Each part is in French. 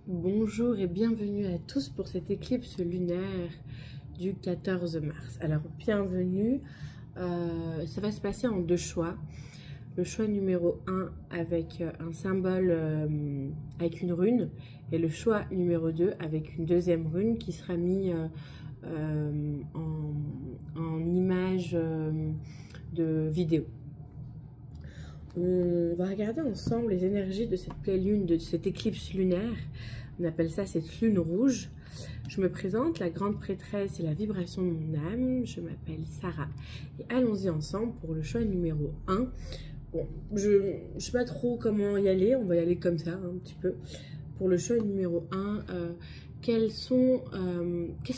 Bonjour et bienvenue à tous pour cette éclipse lunaire du 14 mars. Alors, bienvenue. Ça va se passer en deux choix. Le choix numéro 1 avec un symbole, avec une rune, et le choix numéro 2 avec une deuxième rune qui sera mis en image de vidéo. On va regarder ensemble les énergies de cette pleine lune, de cette éclipse lunaire. On appelle ça cette lune rouge. Je me présente, la grande prêtresse et la vibration de mon âme. Je m'appelle Sarah. Et allons-y ensemble pour le choix numéro 1. Bon, je ne sais pas trop comment y aller. On va y aller comme ça, un petit peu. Pour le choix numéro 1, qu'est-ce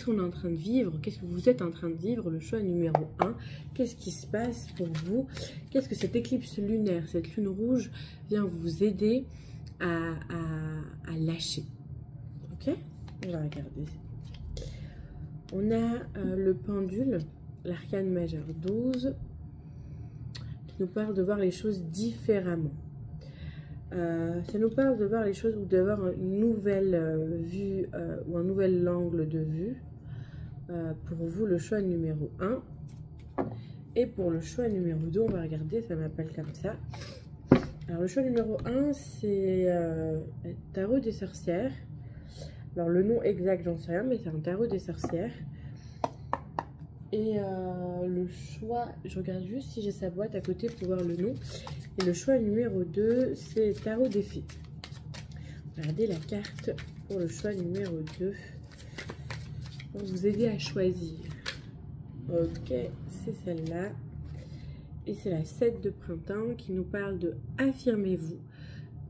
qu'on est en train de vivre? Qu'est-ce que vous êtes en train de vivre? Le choix numéro 1. Qu'est-ce qui se passe pour vous? Qu'est-ce que cette éclipe lunaire, cette lune rouge vient vous aider à lâcher? Ok? On va regarder. On a le pendule, l'arcane majeur 12, qui nous parle de voir les choses différemment. Ça nous parle de voir les choses ou d'avoir une nouvelle vue ou un nouvel angle de vue. Pour vous, le choix numéro 1. Et pour le choix numéro 2, on va regarder, ça m'appelle comme ça. Alors le choix numéro 1, c'est tarot des sorcières. Alors le nom exact, j'en sais rien, mais c'est un tarot des sorcières. Et le choix, je regarde juste si j'ai sa boîte à côté pour voir le nom. Et le choix numéro 2, c'est tarot des fées. Regardez la carte pour le choix numéro 2. Pour vous aider à choisir. Ok, c'est celle-là. Et c'est la 7 de printemps qui nous parle de affirmez-vous.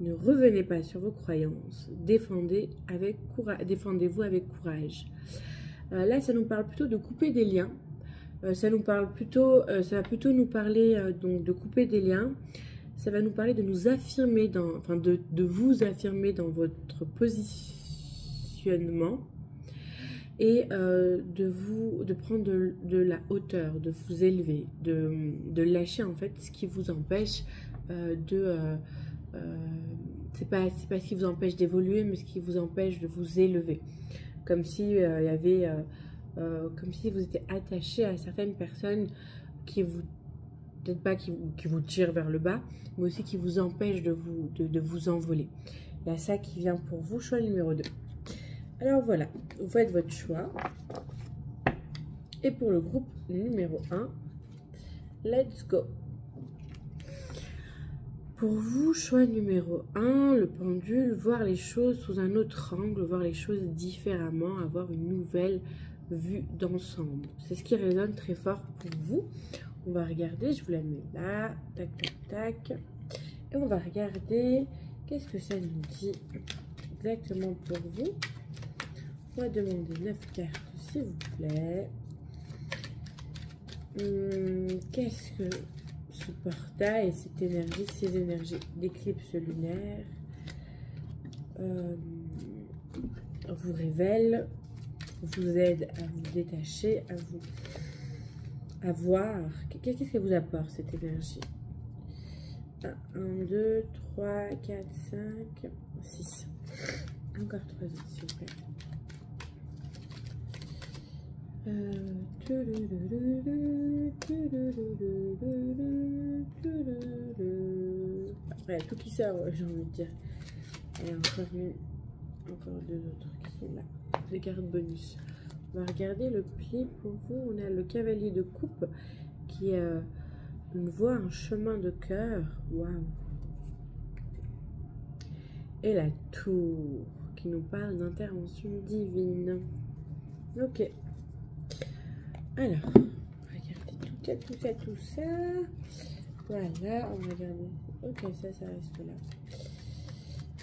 Ne revenez pas sur vos croyances. Défendez-vous avec courage. Là, ça nous parle plutôt de couper des liens. Ça va plutôt nous parler donc de couper des liens. Ça va nous parler de nous affirmer, de vous affirmer dans votre positionnement et de prendre de la hauteur, de vous élever, de lâcher en fait ce qui vous empêche c'est pas ce qui vous empêche d'évoluer, mais ce qui vous empêche de vous élever. Comme si comme si vous étiez attaché à certaines personnes qui vous, peut-être pas qui vous tirent vers le bas, mais aussi qui vous empêchent de vous envoler. Il y a ça qui vient pour vous, choix numéro 2. Alors voilà, vous faites votre choix. Et pour le groupe numéro 1, let's go. Pour vous, choix numéro 1, le pendule, voir les choses sous un autre angle, voir les choses différemment, avoir une nouvelle vue d'ensemble. C'est ce qui résonne très fort pour vous. On va regarder, je vous la mets là, tac, tac, tac. Et on va regarder, qu'est-ce que ça nous dit exactement pour vous. On va demander 9 cartes, s'il vous plaît. Qu'est-ce que ce portail et cette énergie, ces énergies d'éclipse lunaire vous révèlent, vous aident à vous détacher, à voir. Qu'est-ce que vous apporte cette énergie? 1, 2, 3, 4, 5, 6. Encore 3 autres, s'il vous plaît. Après, tout qui sort, j'ai envie de dire. Et encore deux autres qui sont là. Des cartes bonus. On va regarder le pli pour vous. On a le cavalier de coupe qui est une voie, un chemin de cœur. Waouh! Et la tour qui nous parle d'intervention divine. Ok. Alors, regardez tout ça. Voilà, on va regarder. Ok, ça reste là.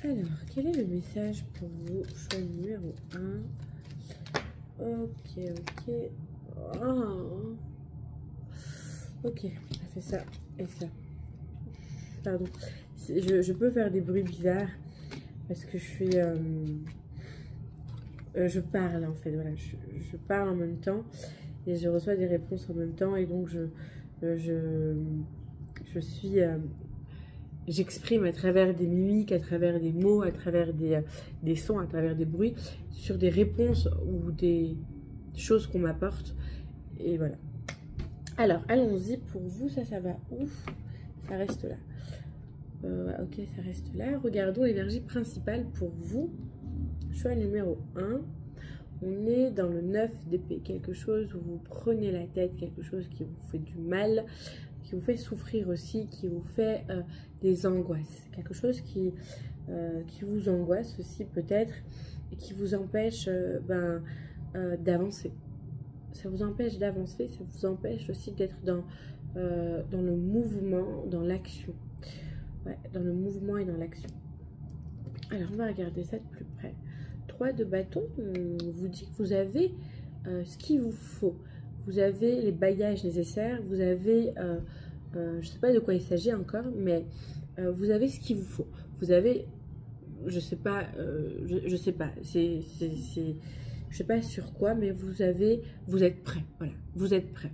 Alors, quel est le message pour vous? Choix numéro 1. Ok. Oh. Ok, ça fait ça et ça. Pardon. Je peux faire des bruits bizarres parce que je suis... je parle en fait, voilà. Je parle en même temps. Et je reçois des réponses en même temps et donc je suis j'exprime à travers des mimiques, à travers des mots, à travers des sons, à travers des bruits, sur des réponses ou des choses qu'on m'apporte. Et voilà. Alors, allons-y. Pour vous, ça va. Ouf, ça reste là. Ok, ça reste là. Regardons l'énergie principale pour vous. Choix numéro 1. On est dans le 9 d'épée. Quelque chose où vous prenez la tête, quelque chose qui vous fait du mal, qui vous fait souffrir aussi, qui vous fait des angoisses. Quelque chose qui vous angoisse aussi peut-être et qui vous empêche d'avancer. Ça vous empêche d'avancer, ça vous empêche aussi d'être dans le mouvement, dans l'action. Ouais, dans le mouvement et dans l'action. Alors, on va regarder ça de plus près. 3 de bâton, on vous dit que vous avez ce qu'il vous faut. Vous avez les bagages nécessaires, vous avez, je ne sais pas de quoi il s'agit encore, mais vous avez ce qu'il vous faut. Vous avez, je sais pas, je sais pas, je sais pas sur quoi, mais vous êtes prêt, voilà, vous êtes prêt.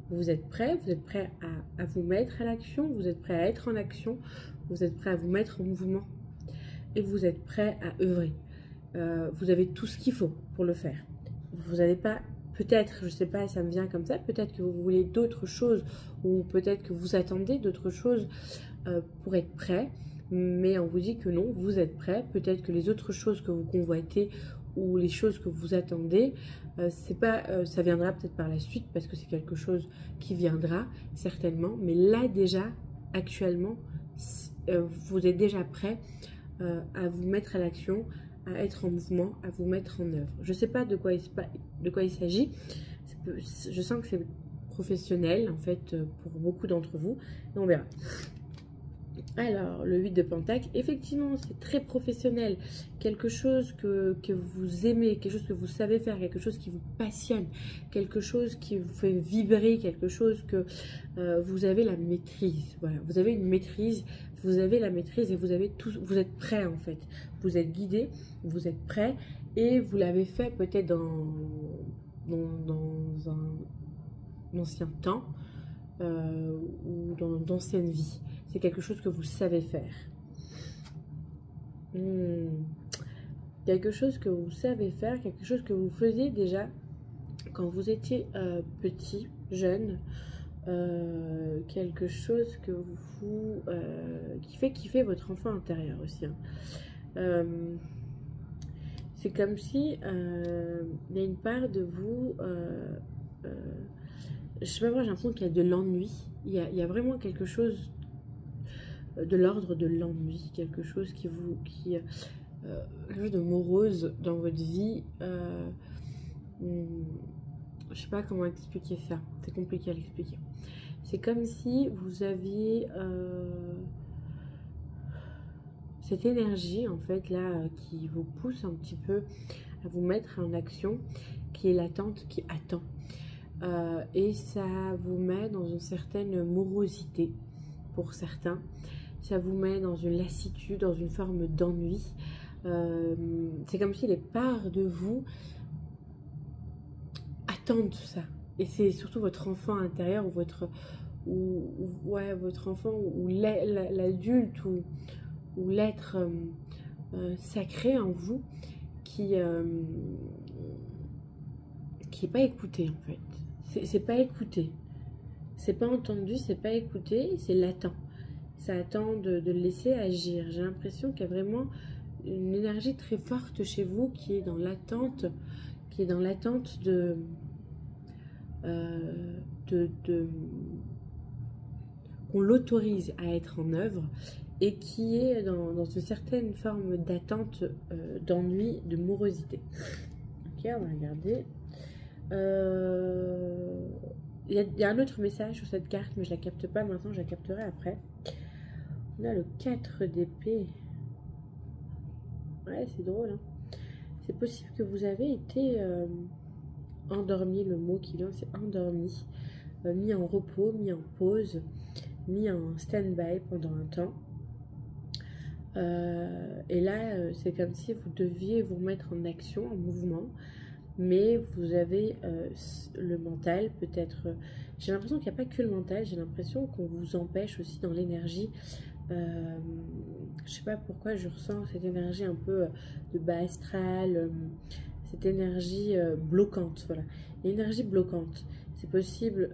Vous êtes prêt à vous mettre à l'action, vous êtes prêt à être en action, vous êtes prêt à vous mettre en mouvement et vous êtes prêt à œuvrer. Vous avez tout ce qu'il faut pour le faire. Vous n'avez pas, peut-être, je ne sais pas, ça me vient comme ça, peut-être que vous voulez d'autres choses ou peut-être que vous attendez d'autres choses pour être prêt, mais on vous dit que non, vous êtes prêt. Peut-être que les autres choses que vous convoitez ou les choses que vous attendez, c'est pas, ça viendra peut-être par la suite parce que c'est quelque chose qui viendra certainement, mais là déjà, actuellement, vous êtes déjà prêt à vous mettre à l'action, à être en mouvement, à vous mettre en œuvre. Je ne sais pas de quoi il s'agit. Je sens que c'est professionnel en fait pour beaucoup d'entre vous. Et on verra. Alors, le 8 de Pentacle, effectivement, c'est très professionnel. Quelque chose que vous aimez, quelque chose que vous savez faire, quelque chose qui vous passionne, quelque chose qui vous fait vibrer, quelque chose que vous avez la maîtrise. Voilà, vous avez une maîtrise, vous avez la maîtrise et vous êtes prêt en fait. Vous êtes guidé, vous êtes prêt et vous l'avez fait peut-être dans un ancien temps ou dans d'anciennes vies. C'est quelque chose que vous savez faire. Quelque chose que vous savez faire, quelque chose que vous faisiez déjà quand vous étiez petit, jeune. Quelque chose que qui fait kiffer votre enfant intérieur aussi. Hein. C'est comme si il y a une part de vous... je sais pas, moi j'ai l'impression qu'il y a de l'ennui. Il y a vraiment quelque chose de l'ordre de l'ennui, quelque chose quelque chose de morose dans votre vie. Je sais pas comment expliquer ça, c'est compliqué à l'expliquer. C'est comme si vous aviez cette énergie en fait là qui vous pousse un petit peu à vous mettre en action, qui est latente, qui attend. Et ça vous met dans une certaine morosité pour certains. Ça vous met dans une lassitude, dans une forme d'ennui. C'est comme si les parts de vous attendent ça. Et c'est surtout votre enfant intérieur ou votre enfant ou l'adulte ou l'être sacré en vous qui est pas écouté en fait. C'est pas écouté. C'est pas entendu, c'est pas écouté, c'est latent. Ça attend de le laisser agir. J'ai l'impression qu'il y a vraiment une énergie très forte chez vous qui est dans l'attente, de qu'on l'autorise à être en œuvre et qui est dans une certaine forme d'attente, d'ennui, de morosité. Ok, on va regarder. Il y a un autre message sur cette carte, mais je la capte pas maintenant, je la capterai après. On a le 4 d'épée. Ouais, c'est drôle. Hein. C'est possible que vous avez été endormi, le mot qui vient, c'est endormi. Mis en repos, mis en pause, mis en stand-by pendant un temps. Et là, c'est comme si vous deviez vous mettre en action, en mouvement. Mais vous avez le mental, peut-être... j'ai l'impression qu'il n'y a pas que le mental, j'ai l'impression qu'on vous empêche aussi dans l'énergie Je sais pas pourquoi je ressens cette énergie un peu de bas astral, cette énergie bloquante, voilà. L'énergie bloquante, c'est possible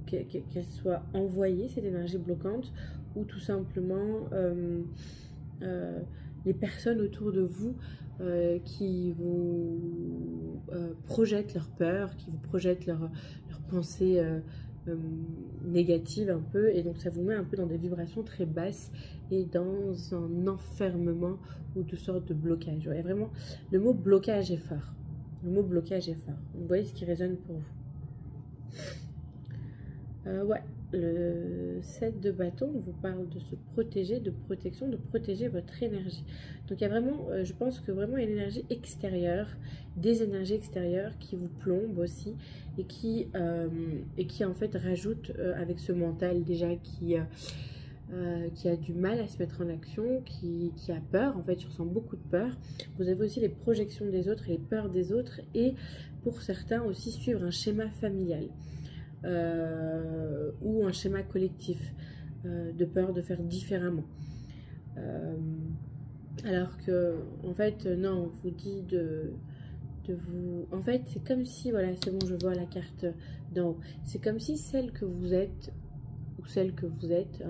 qu'elle soit envoyée, cette énergie bloquante, ou tout simplement les personnes autour de vous qui vous projettent leur peur, qui vous projettent leurs pensées négatives un peu, et donc ça vous met un peu dans des vibrations très basses et dans un enfermement ou de sorte de blocage. Ouais, vraiment, le mot blocage est fort. Le mot blocage est fort. Vous voyez ce qui résonne pour vous. Ouais, le 7 de bâton vous parle de se protéger, de protection, de protéger votre énergie. Donc il y a vraiment, je pense que vraiment une énergie extérieure, des énergies extérieures qui vous plombent aussi et qui en fait rajoutent avec ce mental déjà qui a du mal à se mettre en action, qui a peur, en fait, je ressens beaucoup de peur. Vous avez aussi les projections des autres et les peurs des autres, et pour certains aussi suivre un schéma familial. Ou un schéma collectif de peur de faire différemment. Alors que, en fait, non, on vous dit de vous... En fait, c'est comme si, voilà, c'est bon, je vois la carte d'en haut. C'est comme si celle que vous êtes, ou celle que vous êtes,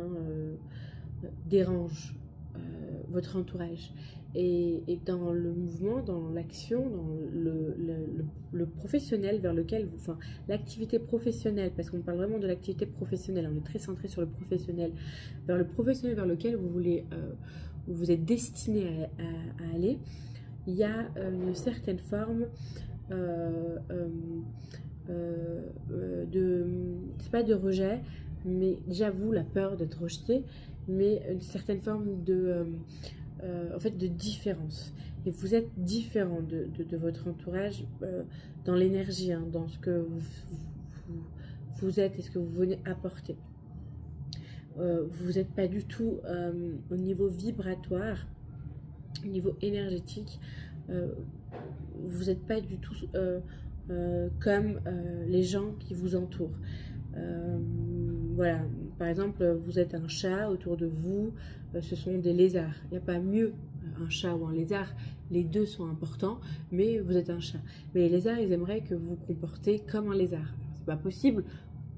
dérange votre entourage. Et dans le mouvement, dans l'action, dans le professionnel vers lequel vous... Enfin, l'activité professionnelle, parce qu'on parle vraiment de l'activité professionnelle, on est très centré sur le professionnel. Vers le professionnel vers lequel vous voulez... où vous êtes destiné à aller, il y a une certaine forme de... C'est pas de rejet, mais déjà vous, la peur d'être rejeté, mais une certaine forme de... en fait, de différence. Et vous êtes différent de votre entourage dans l'énergie, hein, dans ce que vous êtes et ce que vous venez apporter. Vous n'êtes pas du tout au niveau vibratoire, au niveau énergétique, vous n'êtes pas du tout comme les gens qui vous entourent. Voilà, par exemple, vous êtes un chat, autour de vous, ce sont des lézards. Il n'y a pas mieux un chat ou un lézard, les deux sont importants, mais vous êtes un chat. Mais les lézards, ils aimeraient que vous vous comportez comme un lézard. C'est pas possible,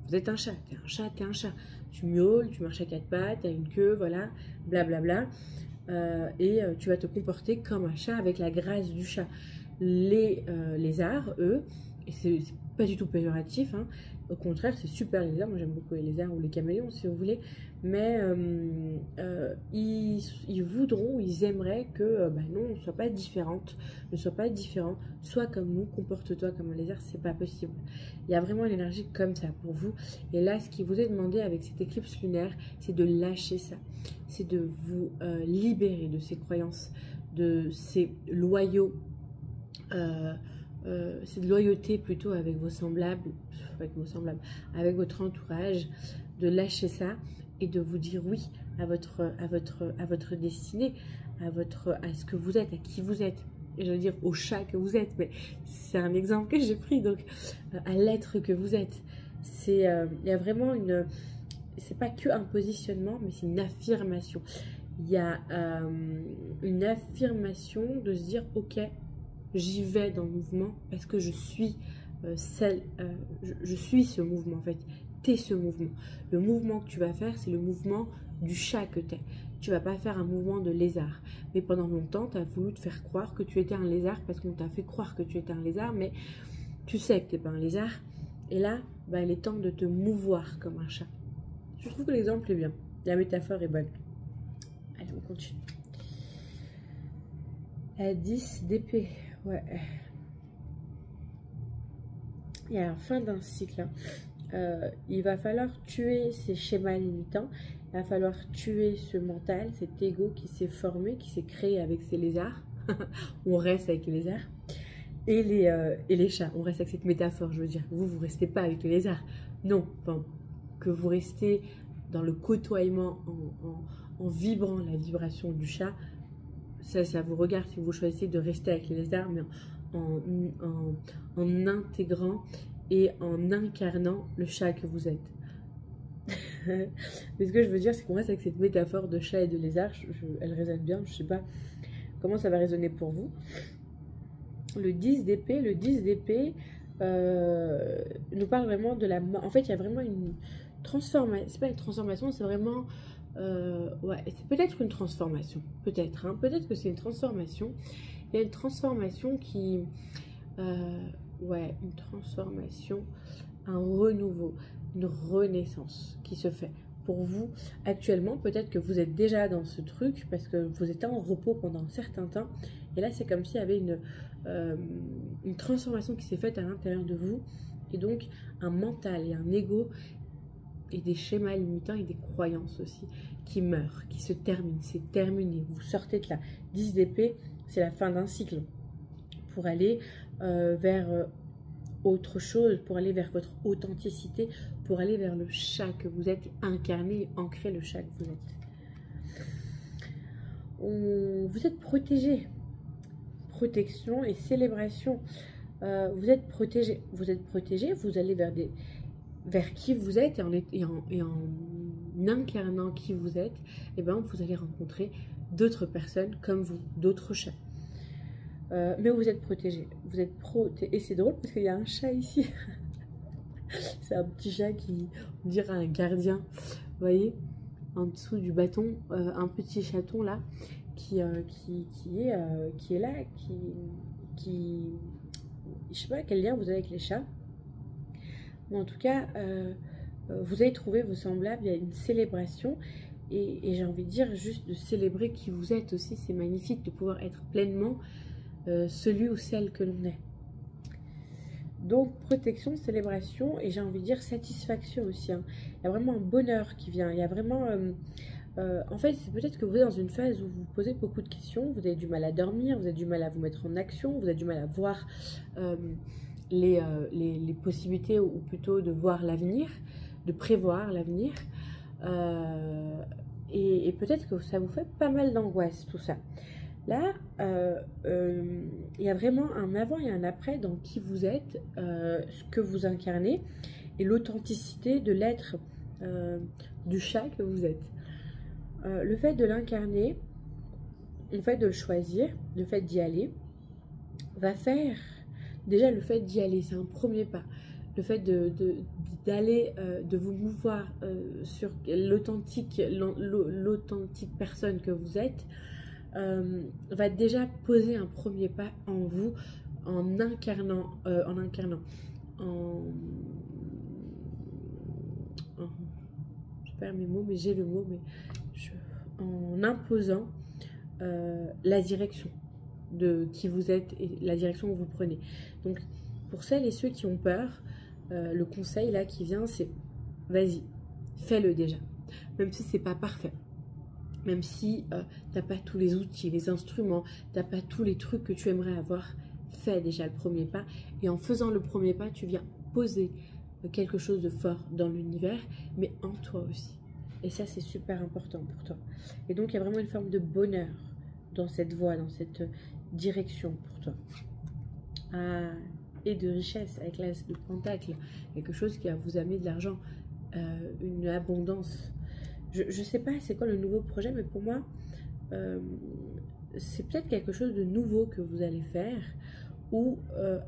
vous êtes un chat, t'es un chat, t'es un chat. Tu miaules, tu marches à quatre pattes, t'as une queue, voilà, blablabla. Et tu vas te comporter comme un chat avec la grâce du chat. Les lézards, eux, et c'est pas du tout péjoratif, hein, au contraire, c'est super les lézards. Moi, j'aime beaucoup les lézards ou les caméléons, si vous voulez. Mais ils voudront, ils aimeraient que non, on ne soit pas différente, ne sois pas différent, sois comme nous, comporte-toi comme un lézard, c'est pas possible. Il y a vraiment une énergie comme ça pour vous. Et là, ce qui vous est demandé avec cette éclipse lunaire, c'est de lâcher ça. C'est de vous libérer de ces croyances, de ces loyaux. Cette loyauté plutôt avec vos semblables, avec votre entourage, de lâcher ça et de vous dire oui à votre destinée, à ce que vous êtes, à qui vous êtes. Et je veux dire au chat que vous êtes, mais c'est un exemple que j'ai pris, donc à l'être que vous êtes. Il y a vraiment une... C'est pas que un positionnement, mais c'est une affirmation. Il y a une affirmation de se dire ok, j'y vais dans le mouvement parce que je suis je suis ce mouvement en fait. T'es ce mouvement. Le mouvement que tu vas faire, c'est le mouvement du chat que t'es. Tu vas pas faire un mouvement de lézard. Mais pendant longtemps, tu as voulu te faire croire que tu étais un lézard parce qu'on t'a fait croire que tu étais un lézard, mais tu sais que tu n'es pas un lézard. Et là, il est temps de te mouvoir comme un chat. Je trouve que l'exemple est bien. La métaphore est bonne. Allez, on continue. La 10 d'épée. Ouais. Et à la fin d'un cycle, il va falloir tuer ces schémas limitants. Il va falloir tuer ce mental, cet ego qui s'est formé, qui s'est créé avec ces lézards. On reste avec les lézards. Et les chats. On reste avec cette métaphore, je veux dire. Vous ne restez pas avec les lézards. Non. Enfin, que vous restez dans le côtoiement en vibrant la vibration du chat. Ça vous regarde si vous choisissez de rester avec les lézards, mais en intégrant et en incarnant le chat que vous êtes. Mais ce que je veux dire, c'est qu'on reste avec cette métaphore de chat et de lézard. Elle résonne bien, je sais pas comment ça va résonner pour vous. Le 10 d'épée, nous parle vraiment de la mort. En fait, il y a vraiment une transformation. C'est pas une transformation, c'est vraiment... ouais, c'est peut-être une transformation. Peut-être, hein, peut-être que c'est une transformation. Il y a une transformation qui... ouais, une transformation, un renouveau, une renaissance qui se fait. Pour vous, actuellement, peut-être que vous êtes déjà dans ce truc parce que vous étiez en repos pendant un certain temps. Et là, c'est comme s'il y avait une transformation qui s'est faite à l'intérieur de vous. Et donc, un mental et un ego et des schémas limitants et des croyances aussi qui meurent, qui se terminent. C'est terminé. Vous sortez de la 10 d'épée, c'est la fin d'un cycle. Pour aller vers autre chose, pour aller vers votre authenticité, pour aller vers le chat que vous êtes, incarné, ancré le chat que vous êtes. Vous êtes protégé. Protection et célébration. Vous êtes protégé. Vous êtes protégé, vous allez vers qui vous êtes et en incarnant qui vous êtes, et ben vous allez rencontrer d'autres personnes comme vous, d'autres chats. Mais vous êtes protégé. Vous êtes et c'est drôle parce qu'il y a un chat ici. C'est un petit chat qui, on dirait un gardien. Vous voyez, en dessous du bâton, un petit chaton là, qui est là, je sais pas quel lien vous avez avec les chats. Mais en tout cas, vous allez trouver vos semblables. Il y a une célébration. Et j'ai envie de dire juste de célébrer qui vous êtes aussi. C'est magnifique de pouvoir être pleinement celui ou celle que l'on est. Donc protection, célébration et j'ai envie de dire satisfaction aussi. Hein. Il y a vraiment un bonheur qui vient. Il y a vraiment... en fait, c'est peut-être que vous êtes dans une phase où vous posez beaucoup de questions. Vous avez du mal à dormir, vous avez du mal à vous mettre en action, vous avez du mal à voir les possibilités ou plutôt de voir l'avenir, de prévoir l'avenir. Et peut-être que ça vous fait pas mal d'angoisse tout ça. Là, il y a vraiment un avant et un après dans qui vous êtes, ce que vous incarnez et l'authenticité de l'être du chat que vous êtes. Le fait de l'incarner, le fait de le choisir, le fait d'y aller, va faire... Déjà, le fait d'y aller, c'est un premier pas. Le fait d'aller, de vous mouvoir sur l'authentique personne que vous êtes, va déjà poser un premier pas en vous en incarnant, je perds mes mots mais j'ai le mot, mais en imposant la direction de qui vous êtes et la direction que vous prenez. Donc pour celles et ceux qui ont peur, le conseil là qui vient, c'est vas-y, fais-le déjà, même si c'est pas parfait. Même si t'as pas tous les outils, les instruments, t'as pas tous les trucs que tu aimerais avoir, fais déjà le premier pas. Et en faisant le premier pas, tu viens poser quelque chose de fort dans l'univers, mais en toi aussi. Et ça, c'est super important pour toi. Et donc, il y a vraiment une forme de bonheur dans cette voie, dans cette direction pour toi. Ah, et de richesse avec l'as de pentacle. Quelque chose qui va vous amener de l'argent, une abondance. Je ne sais pas c'est quoi le nouveau projet, mais pour moi, c'est peut-être quelque chose de nouveau que vous allez faire, ou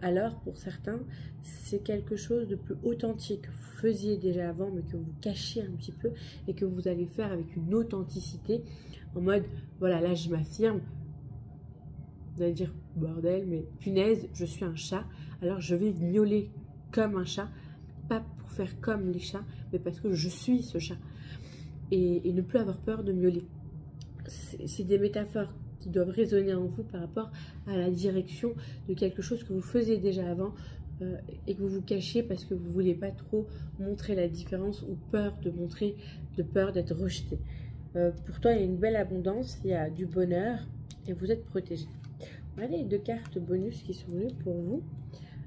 alors pour certains, c'est quelque chose de plus authentique que vous faisiez déjà avant, mais que vous cachiez un petit peu, et que vous allez faire avec une authenticité, en mode, voilà, là je m'affirme, vous allez dire, bordel, mais punaise, je suis un chat, alors je vais miauler comme un chat, pas pour faire comme les chats, mais parce que je suis ce chat. Et ne plus avoir peur de miauler. C'est des métaphores qui doivent résonner en vous par rapport à la direction de quelque chose que vous faisiez déjà avant et que vous vous cachez parce que vous ne voulez pas trop montrer la différence ou peur de montrer, de peur d'être rejeté. Pour toi, il y a une belle abondance, il y a du bonheur et vous êtes protégé. Allez, 2 cartes bonus qui sont venues pour vous.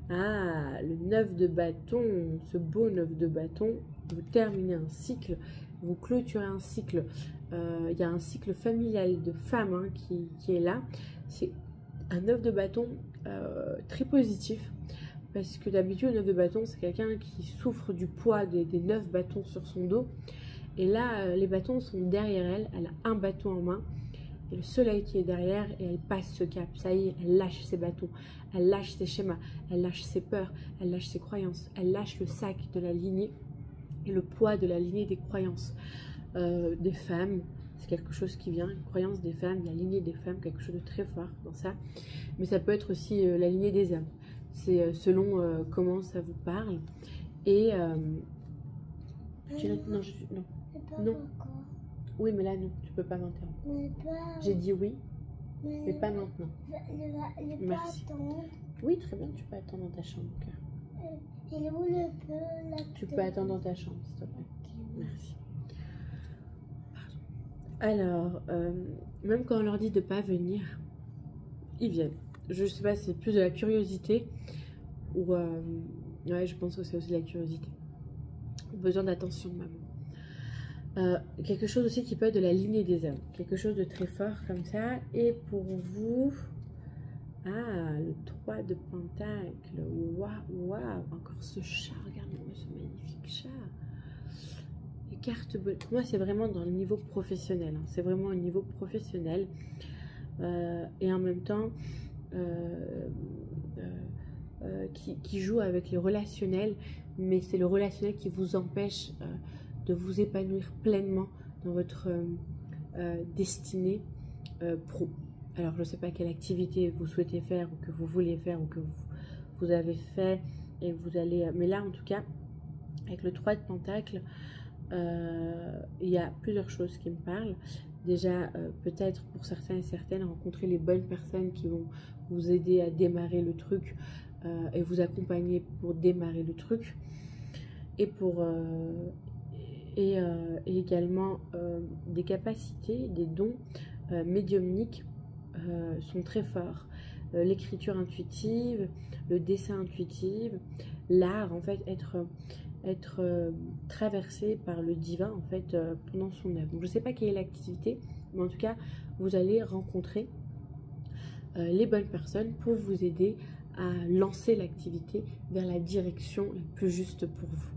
Ah, le 9 de bâton, ce beau 9 de bâton, vous terminez un cycle. Vous clôturez un cycle, il y a un cycle familial de femmes hein, qui est là. C'est un 9 de bâton très positif parce que d'habitude, le 9 de bâton, c'est quelqu'un qui souffre du poids des 9 bâtons sur son dos. Et là, les bâtons sont derrière elle. Elle a un bâton en main. Et le soleil qui est derrière, et elle passe ce cap. Ça y est, elle lâche ses bâtons. Elle lâche ses schémas. Elle lâche ses peurs. Elle lâche ses croyances. Elle lâche le sac de la lignée et le poids de la lignée des croyances des femmes. C'est quelque chose qui vient, une croyance des femmes, la lignée des femmes, quelque chose de très fort dans ça. Mais ça peut être aussi la lignée des hommes. C'est selon comment ça vous parle. Et... non. Non. Oui, mais là, non, tu peux pas m'interrompre. J'ai dit oui, mais pas maintenant. Merci. Oui, très bien, tu peux attendre dans ta chambre, cœur. Tu peux attendre dans ta chambre, s'il te plaît. Merci. Pardon. Alors, même quand on leur dit de ne pas venir, ils viennent. Je sais pas, c'est plus de la curiosité ou... ouais, je pense que c'est aussi de la curiosité. Besoin d'attention de maman. Quelque chose aussi qui peut être de la lignée des hommes, quelque chose de très fort comme ça. Et pour vous, le 3 de pentacle, waouh, encore ce chat, regardez-moi ce magnifique chat. Les cartes, pour moi c'est vraiment dans le niveau professionnel, hein. C'est vraiment au niveau professionnel et en même temps qui joue avec les relationnels, mais c'est le relationnel qui vous empêche de vous épanouir pleinement dans votre destinée pro. Alors, je ne sais pas quelle activité vous souhaitez faire ou que vous voulez faire ou que vous avez fait et vous allez... Mais là, en tout cas, avec le 3 de Pentacle, il y a plusieurs choses qui me parlent. Déjà, peut-être pour certains et certaines, rencontrer les bonnes personnes qui vont vous aider à démarrer le truc et vous accompagner pour démarrer le truc. Et pour... et également des capacités, des dons médiumniques sont très forts. L'écriture intuitive, le dessin intuitif, l'art, en fait, être traversé par le divin, en fait, pendant son œuvre. Donc, je ne sais pas quelle est l'activité, mais en tout cas, vous allez rencontrer les bonnes personnes pour vous aider à lancer l'activité vers la direction la plus juste pour vous.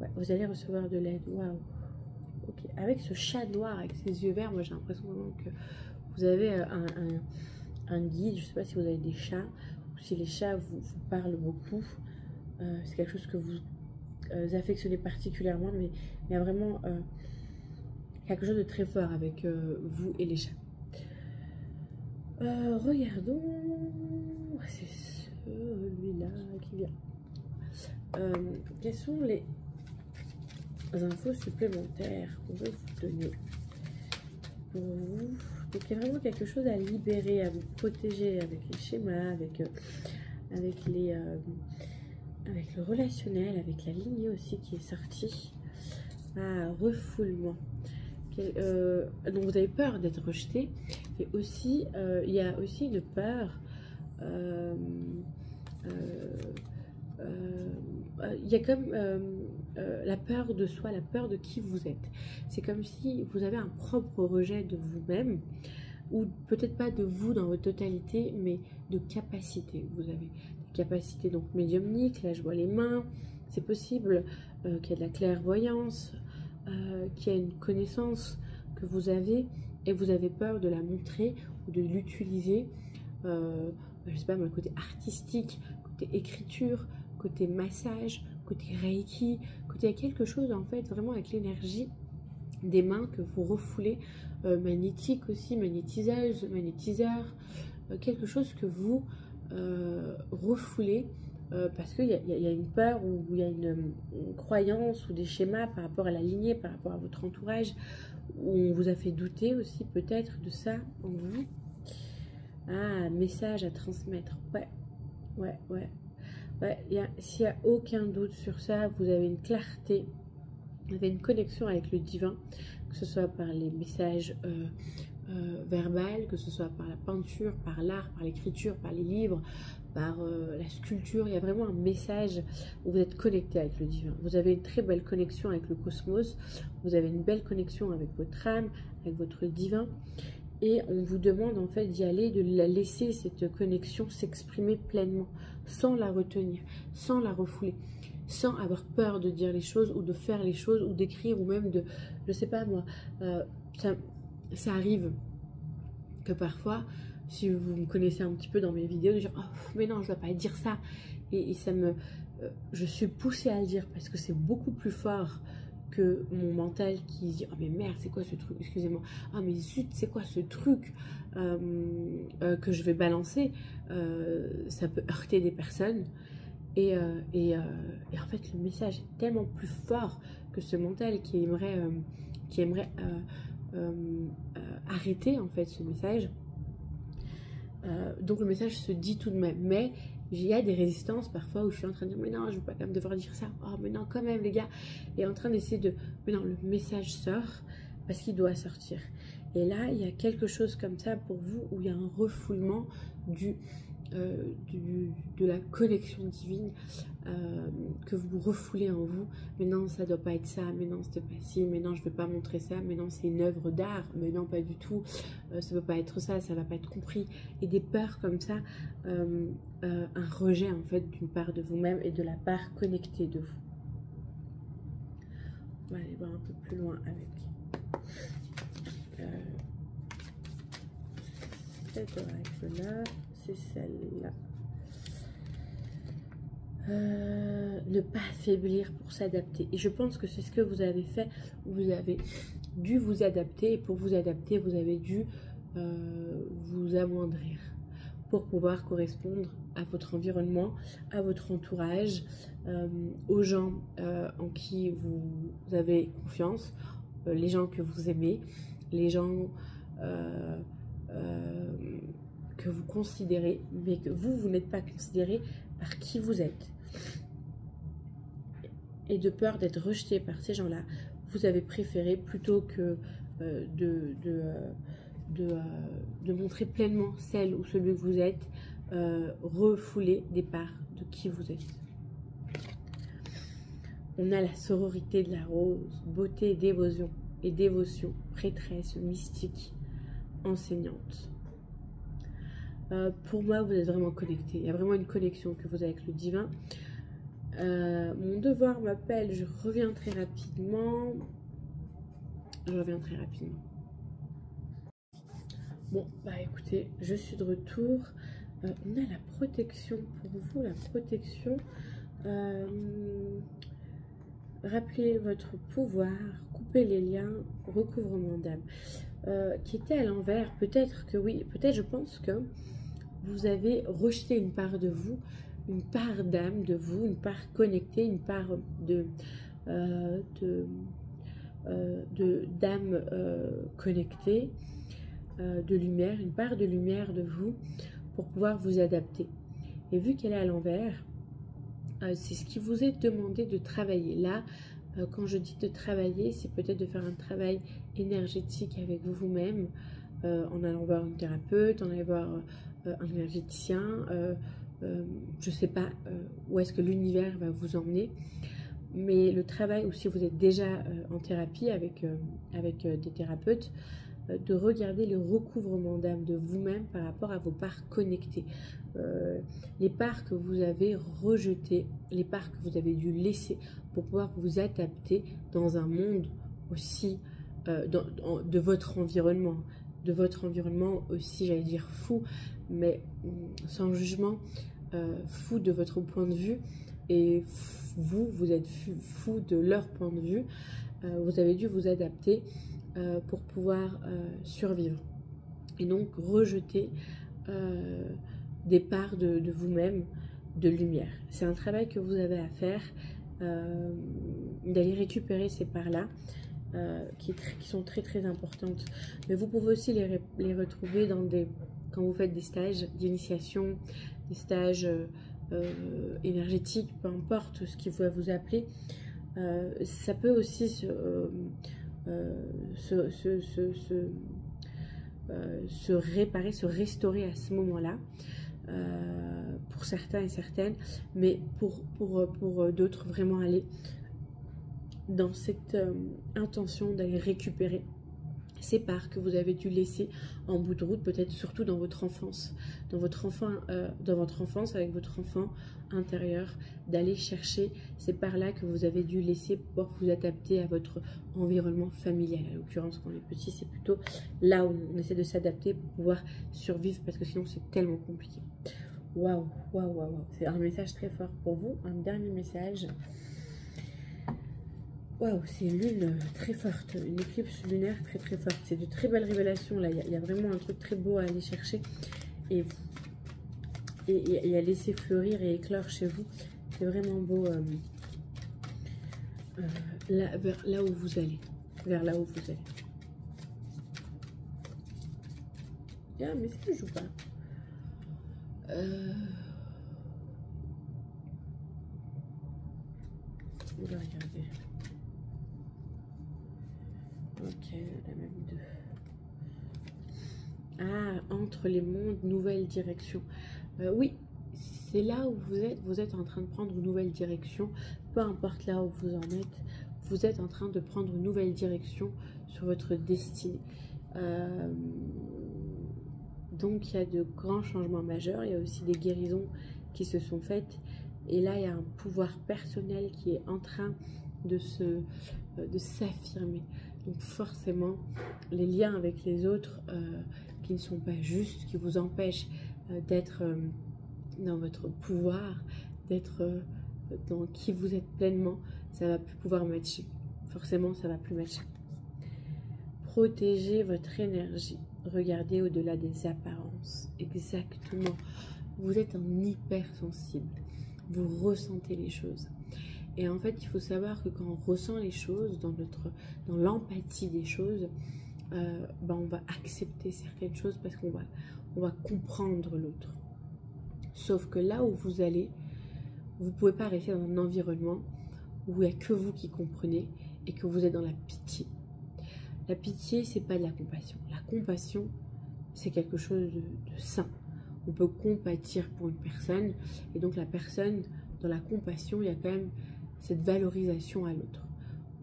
Ouais, vous allez recevoir de l'aide. Waouh. Ok. Avec ce chat noir, avec ses yeux verts, moi j'ai l'impression vraiment que vous avez un guide. Je ne sais pas si vous avez des chats ou si les chats vous parlent beaucoup. C'est quelque chose que vous affectionnez particulièrement, mais il y a vraiment quelque chose de très fort avec vous et les chats. Regardons. C'est celui-là qui vient. Quels sont les infos supplémentaires qu'on veut vous donner pour vous? Donc il y a vraiment quelque chose à libérer, à vous protéger avec les schémas, avec le relationnel, avec la lignée aussi qui est sortie. Refoulement. Donc vous avez peur d'être rejeté, et aussi il y a aussi une peur. Il y a comme la peur de soi, la peur de qui vous êtes. C'est comme si vous avez un propre rejet de vous-même, ou peut-être pas de vous dans votre totalité, mais de capacité. Vous avez des capacités donc médiumniques, là je vois les mains, c'est possible qu'il y ait de la clairvoyance, qu'il y ait une connaissance que vous avez, et vous avez peur de la montrer ou de l'utiliser, je sais pas moi, côté artistique, côté écriture, côté massage, côté reiki, côté quelque chose en fait vraiment avec l'énergie des mains que vous refoulez, magnétique aussi, magnétiseuse, magnétiseur, quelque chose que vous refoulez parce qu'il y a une peur ou il y a une croyance ou des schémas par rapport à la lignée, par rapport à votre entourage, où on vous a fait douter aussi peut-être de ça en vous. Message à transmettre, ouais. S'il n'y a aucun doute sur ça, vous avez une clarté, vous avez une connexion avec le divin, que ce soit par les messages verbal, que ce soit par la peinture, par l'art, par l'écriture, par les livres, par la sculpture. Il y a vraiment un message où vous êtes connecté avec le divin. Vous avez une très belle connexion avec le cosmos, vous avez une belle connexion avec votre âme, avec votre divin, Et on vous demande en fait d'y aller, de la laisser cette connexion s'exprimer pleinement, sans la retenir, sans la refouler, sans avoir peur de dire les choses ou de faire les choses ou d'écrire ou même de, je sais pas moi, ça arrive que parfois, si vous me connaissez un petit peu dans mes vidéos, de dire oh, mais non, je ne dois pas dire ça, et ça me, je suis poussée à le dire parce que c'est beaucoup plus fort que mon mental qui dit oh mais merde c'est quoi ce truc, excusez-moi, ah mais zut c'est quoi ce truc que je vais balancer, ça peut heurter des personnes et en fait le message est tellement plus fort que ce mental qui aimerait arrêter en fait ce message. Donc le message se dit tout de même, mais il y a des résistances parfois où je suis en train de dire mais non je ne veux pas quand même devoir dire ça, oh mais non quand même les gars, et en train d'essayer de, mais non le message sort parce qu'il doit sortir. Et là il y a quelque chose comme ça pour vous où il y a un refoulement de la connexion divine que vous refoulez en vous. Mais non ça doit pas être ça, mais non c'était pas si, mais non je veux pas montrer ça, mais non c'est une œuvre d'art, mais non pas du tout, ça peut pas être ça, ça va pas être compris, et des peurs comme ça, un rejet en fait d'une part de vous-même et de la part connectée de vous. On va aller voir un peu plus loin avec cette oracle là, c'est celle-là. Ne pas affaiblir pour s'adapter. Et je pense que c'est ce que vous avez fait. Vous avez dû vous adapter. Et pour vous adapter, vous avez dû vous amoindrir pour pouvoir correspondre à votre environnement, à votre entourage, aux gens en qui vous avez confiance, les gens que vous aimez, les gens que vous considérez, mais que vous n'êtes pas considéré par qui vous êtes. Et de peur d'être rejeté par ces gens-là, vous avez préféré, plutôt que de montrer pleinement celle ou celui que vous êtes, refouler des parts de qui vous êtes. On a la sororité de la rose, beauté et dévotion, prêtresse, mystique, enseignante. Pour moi, vous êtes vraiment connecté. Il y a vraiment une connexion que vous avez avec le divin. Mon devoir m'appelle, je reviens très rapidement. Bon, bah écoutez, je suis de retour. On a la protection pour vous, la protection. Rappelez votre pouvoir, coupez les liens, recouvrement d'âme. Qui était à l'envers, peut-être que oui, peut-être je pense que vous avez rejeté une part de vous, une part d'âme de vous, une part connectée, une part d'âme connectée, de lumière, une part de lumière de vous pour pouvoir vous adapter. Et vu qu'elle est à l'envers, c'est ce qui vous est demandé de travailler. Là, quand je dis de travailler, c'est peut-être de faire un travail énergétique avec vous-même, en allant voir une thérapeute, en allant voir un énergéticien, je ne sais pas où est-ce que l'univers va vous emmener, mais le travail, ou si vous êtes déjà en thérapie avec des thérapeutes, de regarder le recouvrement d'âme de vous-même par rapport à vos parts connectées, les parts que vous avez rejetées, les parts que vous avez dû laisser pour pouvoir vous adapter dans un monde aussi de votre environnement aussi, j'allais dire fou, mais sans jugement, fou de votre point de vue, et vous êtes fou de leur point de vue. Vous avez dû vous adapter pour pouvoir survivre, et donc rejeter des parts de vous-même, de lumière. C'est un travail que vous avez à faire, d'aller récupérer ces parts-là, qui sont très très importantes. Mais vous pouvez aussi les retrouver quand vous faites des stages d'initiation, des stages énergétiques, peu importe ce qui va vous appeler. Ça peut aussi se réparer, se restaurer à ce moment-là, pour certains et certaines, mais pour d'autres, vraiment aller dans cette intention d'aller récupérer ces parts que vous avez dû laisser en bout de route, peut-être surtout dans votre enfance, dans votre enfance avec votre enfant intérieur, d'aller chercher ces parts-là que vous avez dû laisser pour vous adapter à votre environnement familial. En l'occurrence, quand on est petit, c'est plutôt là où on essaie de s'adapter pour pouvoir survivre, parce que sinon c'est tellement compliqué. Waouh, waouh, waouh, waouh. C'est un message très fort pour vous. Un dernier message. Waouh, c'est une lune très forte, une éclipse lunaire très très forte. C'est de très belles révélations là. Il y a vraiment un truc très beau à aller chercher et à laisser fleurir et éclore chez vous. C'est vraiment beau vers là où vous allez. Vers là où vous allez. Ah, mais ça ne joue pas. On va regarder. Ok, la même deux. Ah, entre les mondes, nouvelle direction. Oui, c'est là où vous êtes en train de prendre une nouvelle direction. Peu importe là où vous en êtes, vous êtes en train de prendre une nouvelle direction sur votre destinée. Donc il y a de grands changements majeurs, il y a aussi des guérisons qui se sont faites. Et là, il y a un pouvoir personnel qui est en train de s'affirmer. Donc forcément, les liens avec les autres qui ne sont pas justes, qui vous empêchent d'être dans votre pouvoir, d'être dans qui vous êtes pleinement, ça va plus pouvoir matcher. Forcément, ça va plus matcher. Protégez votre énergie. Regardez au-delà des apparences. Exactement. Vous êtes un hypersensible. Vous ressentez les choses. Et en fait, il faut savoir que quand on ressent les choses, dans l'empathie des choses, on va accepter certaines choses parce qu'on va comprendre l'autre. Sauf que là où vous allez, vous ne pouvez pas rester dans un environnement où il n'y a que vous qui comprenez et que vous êtes dans la pitié. La pitié, c'est pas de la compassion. La compassion, c'est quelque chose de sain. On peut compatir pour une personne, et donc la personne, dans la compassion, il y a quand même cette valorisation à l'autre.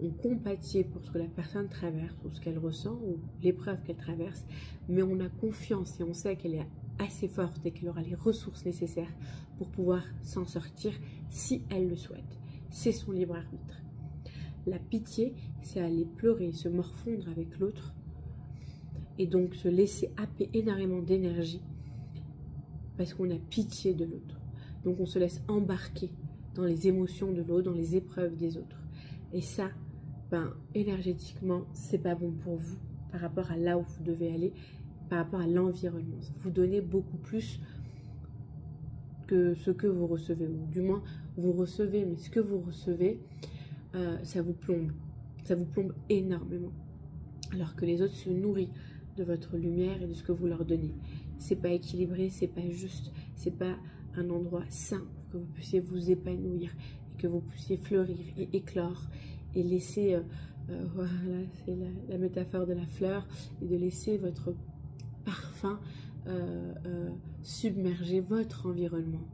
On compatit pour ce que la personne traverse, ou ce qu'elle ressent, ou l'épreuve qu'elle traverse, mais on a confiance et on sait qu'elle est assez forte et qu'elle aura les ressources nécessaires pour pouvoir s'en sortir si elle le souhaite. C'est son libre arbitre. La pitié, c'est aller pleurer, se morfondre avec l'autre et donc se laisser happer énormément d'énergie parce qu'on a pitié de l'autre. Donc on se laisse embarquer dans les émotions de l'autre, dans les épreuves des autres. Et ça, énergétiquement, c'est pas bon pour vous par rapport à là où vous devez aller, par rapport à l'environnement. Vous donnez beaucoup plus que ce que vous recevez, ou du moins vous recevez, mais ce que vous recevez, ça vous plombe énormément, alors que les autres se nourrissent de votre lumière et de ce que vous leur donnez. C'est pas équilibré, c'est pas juste, c'est pas un endroit sain pour que vous puissiez vous épanouir et que vous puissiez fleurir et éclore et laisser, voilà, c'est la métaphore de la fleur, et de laisser votre parfum submerger votre environnement.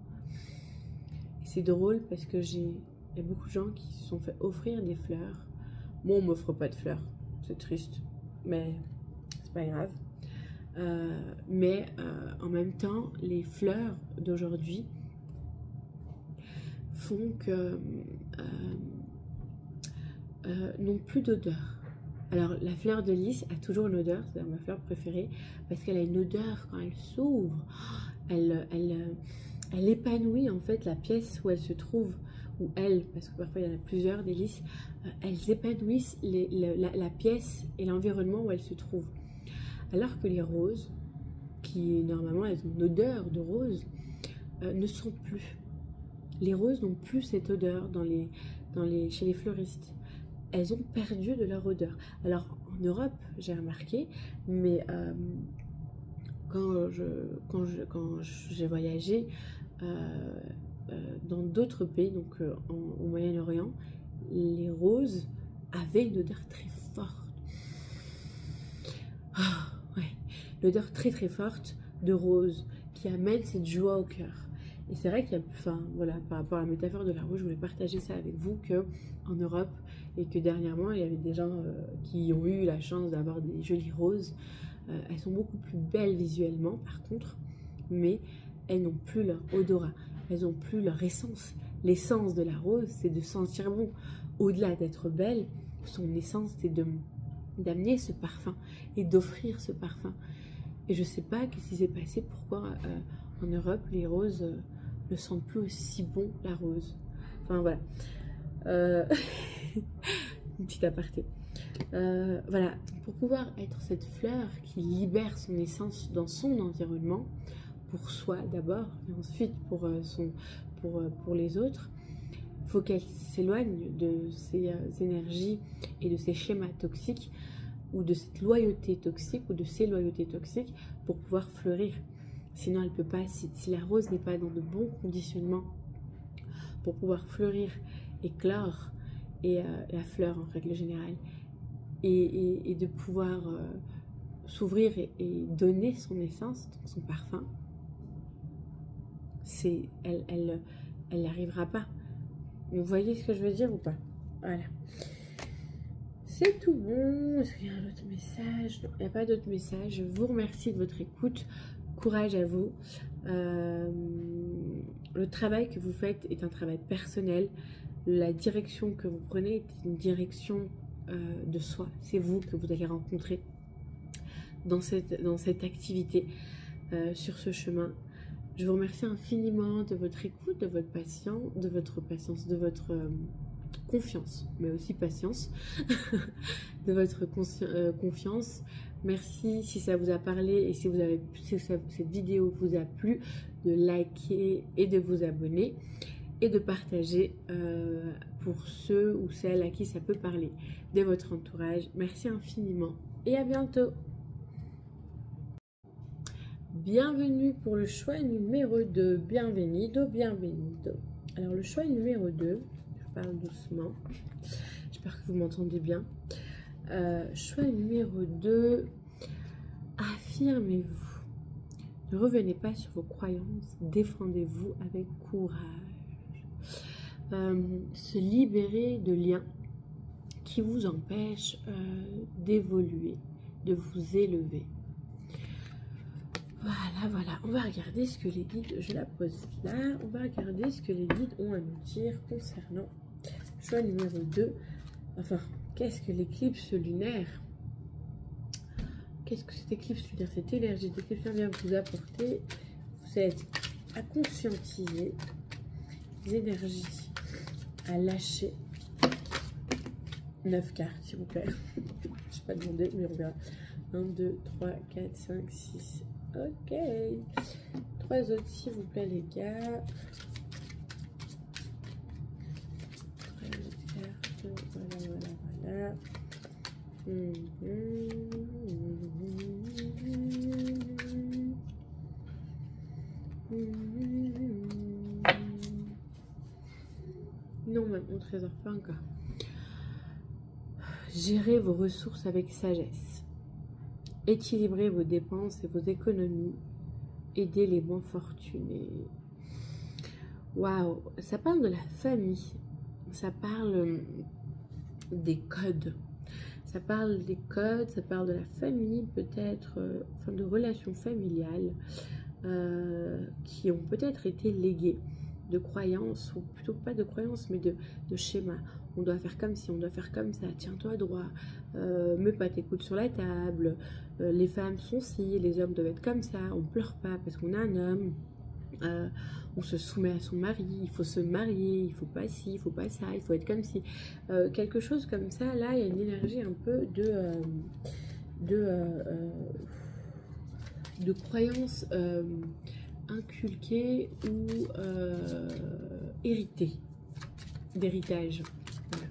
C'est drôle parce que il y a beaucoup de gens qui se sont fait offrir des fleurs. Moi, on m'offre pas de fleurs. C'est triste, mais c'est pas grave. En même temps, les fleurs d'aujourd'hui font que n'ont plus d'odeur. Alors, la fleur de lys a toujours une odeur, c'est ma fleur préférée, parce qu'elle a une odeur quand elle s'ouvre. Elle épanouit en fait la pièce où elle se trouve, parce que parfois il y en a plusieurs des lys, elles épanouissent la pièce et l'environnement où elles se trouvent. Alors que les roses, qui normalement elles ont une odeur de rose, ne sont plus. Les roses n'ont plus cette odeur chez les fleuristes. Elles ont perdu de leur odeur. Alors en Europe, j'ai remarqué, mais quand j'ai voyagé dans d'autres pays, donc au Moyen-Orient, les roses avaient une odeur très forte. Ouais, l'odeur très très forte de rose qui amène cette joie au cœur. Et c'est vrai qu'il y a, voilà, par rapport à la métaphore de la rose, je voulais partager ça avec vous, que en Europe, et que dernièrement, il y avait des gens qui ont eu la chance d'avoir des jolies roses. Elles sont beaucoup plus belles visuellement, par contre, mais elles n'ont plus leur odorat, elles n'ont plus leur essence. L'essence de la rose, c'est de sentir bon. Au-delà d'être belle, son essence, c'est d'amener ce parfum et d'offrir ce parfum. Et je sais pas qu'est-ce qui s'est passé, pourquoi en Europe, les roses ne sentent plus aussi bon, la rose. Enfin, voilà. Une petite aparté. Voilà, pour pouvoir être cette fleur qui libère son essence dans son environnement, pour soi d'abord, et ensuite pour les autres, il faut qu'elle s'éloigne de ces énergies et de ces schémas toxiques, ou de cette loyauté toxique, ou de ces loyautés toxiques, pour pouvoir fleurir. Sinon, elle ne peut pas, si la rose n'est pas dans de bons conditionnements, pour pouvoir fleurir, éclore, et la fleur en règle générale, et de pouvoir s'ouvrir et donner son essence, son parfum, elle n'arrivera pas. Vous voyez ce que je veux dire ou pas? Voilà. C'est tout bon. Est-ce qu'il y a un autre message? Non, il n'y a pas d'autre message. Je vous remercie de votre écoute. Courage à vous. Le travail que vous faites est un travail personnel. La direction que vous prenez est une direction de soi. C'est vous que vous allez rencontrer dans cette activité, sur ce chemin. Je vous remercie infiniment de votre écoute, de votre patience, de votre confiance, mais aussi patience, de votre confiance. Merci si ça vous a parlé et si cette vidéo vous a plu, de liker et de vous abonner et de partager pour ceux ou celles à qui ça peut parler de votre entourage. Merci infiniment et à bientôt. Bienvenue pour le choix numéro 2. Bienvenido, bienvenido. Alors le choix numéro 2, je parle doucement, j'espère que vous m'entendez bien. Choix numéro 2, affirmez-vous. Ne revenez pas sur vos croyances, défendez-vous avec courage. Se libérer de liens qui vous empêchent d'évoluer, de vous élever. Voilà, on va regarder ce que les guides, je la pose là, on va regarder ce que les guides ont à nous dire concernant choix numéro 2. Enfin, qu'est-ce que l'éclipse lunaire? Qu'est-ce que cette éclipse lunaire, cette énergie d'éclipse lunaire vient vous apporter? Vous êtes à conscientiser, des énergies à lâcher. 9 cartes, s'il vous plaît. Je n'ai pas demandé, mais on verra. 1, 2, 3, 4, 5, 6. Ok. 3 autres, s'il vous plaît, les gars. 3 autres cartes. Voilà. Non, même mon trésor, pas encore. Gérez vos ressources avec sagesse. Équilibrez vos dépenses et vos économies. Aidez les moins fortunés. Waouh, ça parle de la famille. Ça parle des codes. Ça parle des codes, ça parle de la famille, peut-être, enfin de relations familiales qui ont peut-être été léguées, de croyances, ou plutôt pas de croyances, mais de schémas. On doit faire comme si, on doit faire comme ça, tiens-toi droit, mets pas tes coudes sur la table, les femmes sont ci, les hommes doivent être comme ça, on pleure pas parce qu'on a un homme, on se soumet à son mari, il faut se marier, il faut pas ci, il faut pas ça, il faut être comme si, quelque chose comme ça. Là, il y a une énergie un peu de croyances inculquées ou héritées, d'héritage. Voilà.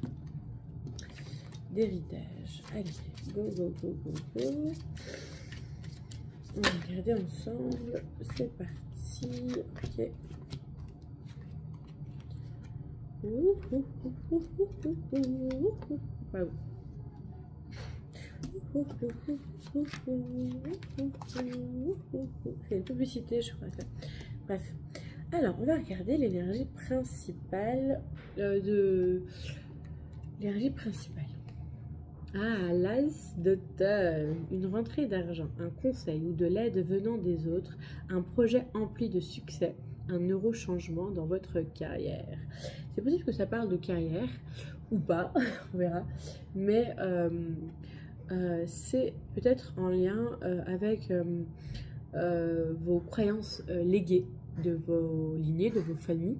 D'héritage. Allez, go. On va regarder ensemble. C'est parti. Ok. Pardon. C'est une publicité, je crois. Bref. Alors, on va regarder l'énergie principale L'énergie principale. Ah, l'as d'automne, une rentrée d'argent, un conseil ou de l'aide venant des autres, un projet empli de succès, un heureux changement dans votre carrière. C'est possible que ça parle de carrière ou pas, on verra, mais c'est peut-être en lien avec vos croyances léguées de vos lignées, de vos familles,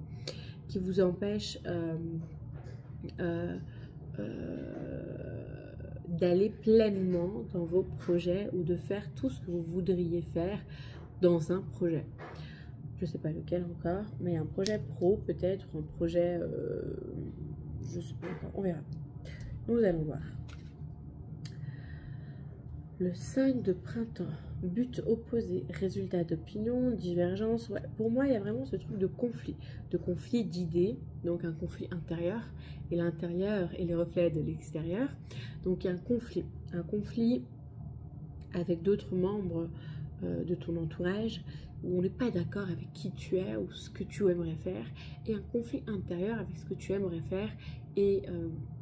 qui vous empêchent d'aller pleinement dans vos projets ou de faire tout ce que vous voudriez faire dans un projet. Je ne sais pas lequel encore, mais un projet pro peut-être, un projet, je ne sais pas encore, on verra. Nous allons voir. Le 5 de printemps, but opposé, résultat d'opinion, divergence. Ouais, pour moi, il y a vraiment ce truc de conflit d'idées, donc un conflit intérieur, et l'intérieur est les reflets de l'extérieur. Donc il y a un conflit avec d'autres membres de ton entourage, où on n'est pas d'accord avec qui tu es ou ce que tu aimerais faire, et un conflit intérieur avec ce que tu aimerais faire et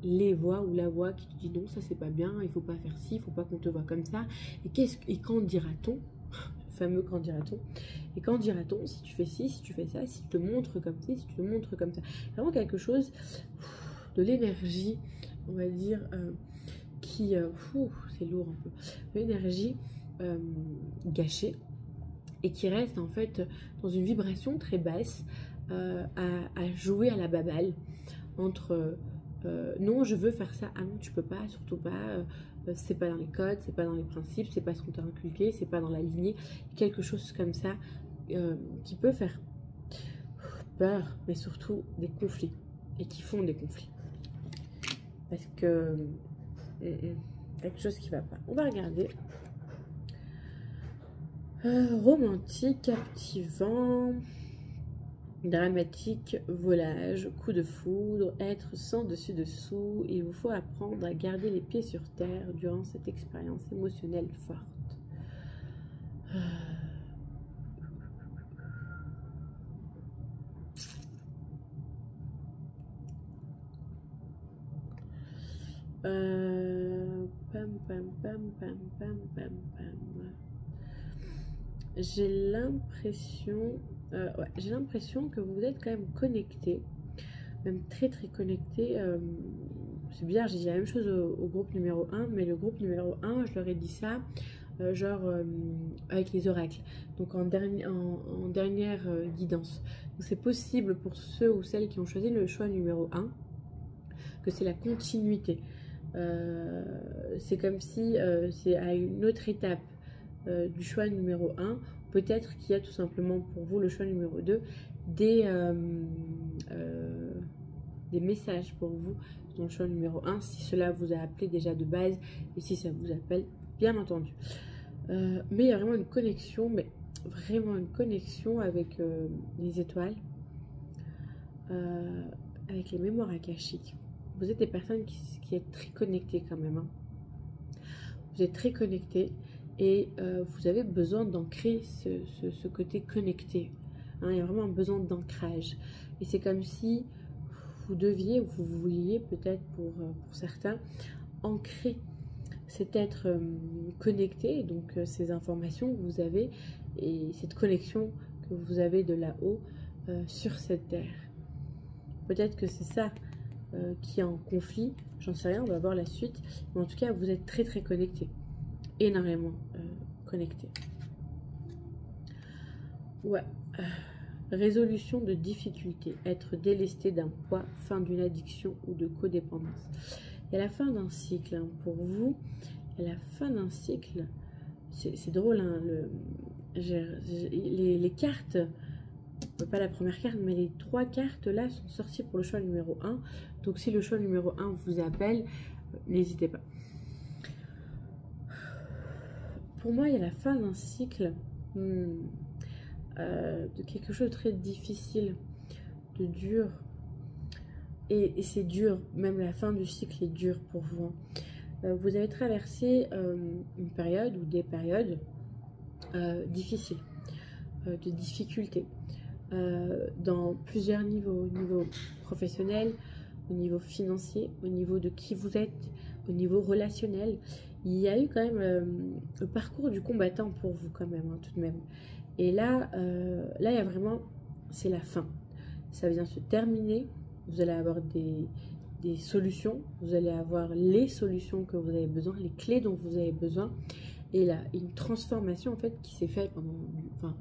les voix ou la voix qui te dit non, ça c'est pas bien, il faut pas faire ci, il faut pas qu'on te voit comme ça, et quand dira-t-on, le fameux quand dira-t-on, et quand dira-t-on si tu fais ci, si tu fais ça, si tu te montres comme ci, si tu te montres comme ça, vraiment quelque chose de l'énergie, on va dire, qui, c'est lourd un peu, l'énergie gâchée, et qui reste en fait dans une vibration très basse, à jouer à la baballe entre non je veux faire ça, ah non tu peux pas, surtout pas, c'est pas dans les codes, c'est pas dans les principes, c'est pas ce qu'on t'a inculqué, c'est pas dans la lignée, quelque chose comme ça qui peut faire peur, mais surtout des conflits, et qui font des conflits parce que quelque chose qui va pas. On va regarder. Romantique, captivant, dramatique, volage, coup de foudre, être sans dessus-dessous. Il vous faut apprendre à garder les pieds sur terre durant cette expérience émotionnelle forte. Pam, pam, pam, pam, pam, pam, pam. J'ai l'impression que vous êtes quand même connecté, même très très connecté. C'est bizarre, j'ai dit la même chose au groupe numéro 1, mais le groupe numéro 1, je leur ai dit ça, avec les oracles, donc en dernière guidance. Donc c'est possible pour ceux ou celles qui ont choisi le choix numéro 1, que c'est la continuité. C'est comme si c'est à une autre étape du choix numéro 1, peut-être qu'il y a tout simplement pour vous le choix numéro 2 des messages pour vous dans le choix numéro 1, si cela vous a appelé déjà de base et si ça vous appelle, bien entendu. Mais il y a vraiment une connexion, mais vraiment une connexion avec les étoiles, avec les mémoires akashiques. Vous êtes des personnes qui êtes très connectées quand même, hein. Vous êtes très connectés. Et vous avez besoin d'ancrer ce côté connecté. Hein, il y a vraiment un besoin d'ancrage. Et c'est comme si vous deviez, ou vous vouliez peut-être pour certains, ancrer cet être connecté, donc ces informations que vous avez, et cette connexion que vous avez de là-haut sur cette terre. Peut-être que c'est ça qui est en conflit, j'en sais rien, on va voir la suite. Mais en tout cas, vous êtes très très connectés. Énormément connecté. Ouais. Résolution de difficultés. Être délesté d'un poids, fin d'une addiction ou de codépendance. Il y a la fin d'un cycle, hein, pour vous. Il y a la fin d'un cycle. C'est drôle, hein, les cartes, pas la première carte, mais les 3 cartes là sont sorties pour le choix numéro 1. Donc si le choix numéro 1 vous appelle, n'hésitez pas. Pour moi, il y a la fin d'un cycle, de quelque chose de très difficile, de dur. Et c'est dur, même la fin du cycle est dure pour vous. Vous avez traversé une période ou des périodes difficiles, de difficultés, dans plusieurs niveaux. Au niveau professionnel, au niveau financier, au niveau de qui vous êtes, au niveau relationnel. Il y a eu quand même le parcours du combattant pour vous quand même, hein, tout de même. Et là, là, il y a vraiment, c'est la fin. Ça vient se terminer. Vous allez avoir des solutions. Vous allez avoir les solutions que vous avez besoin, les clés dont vous avez besoin. Et là, une transformation en fait qui s'est faite pendant... Enfin,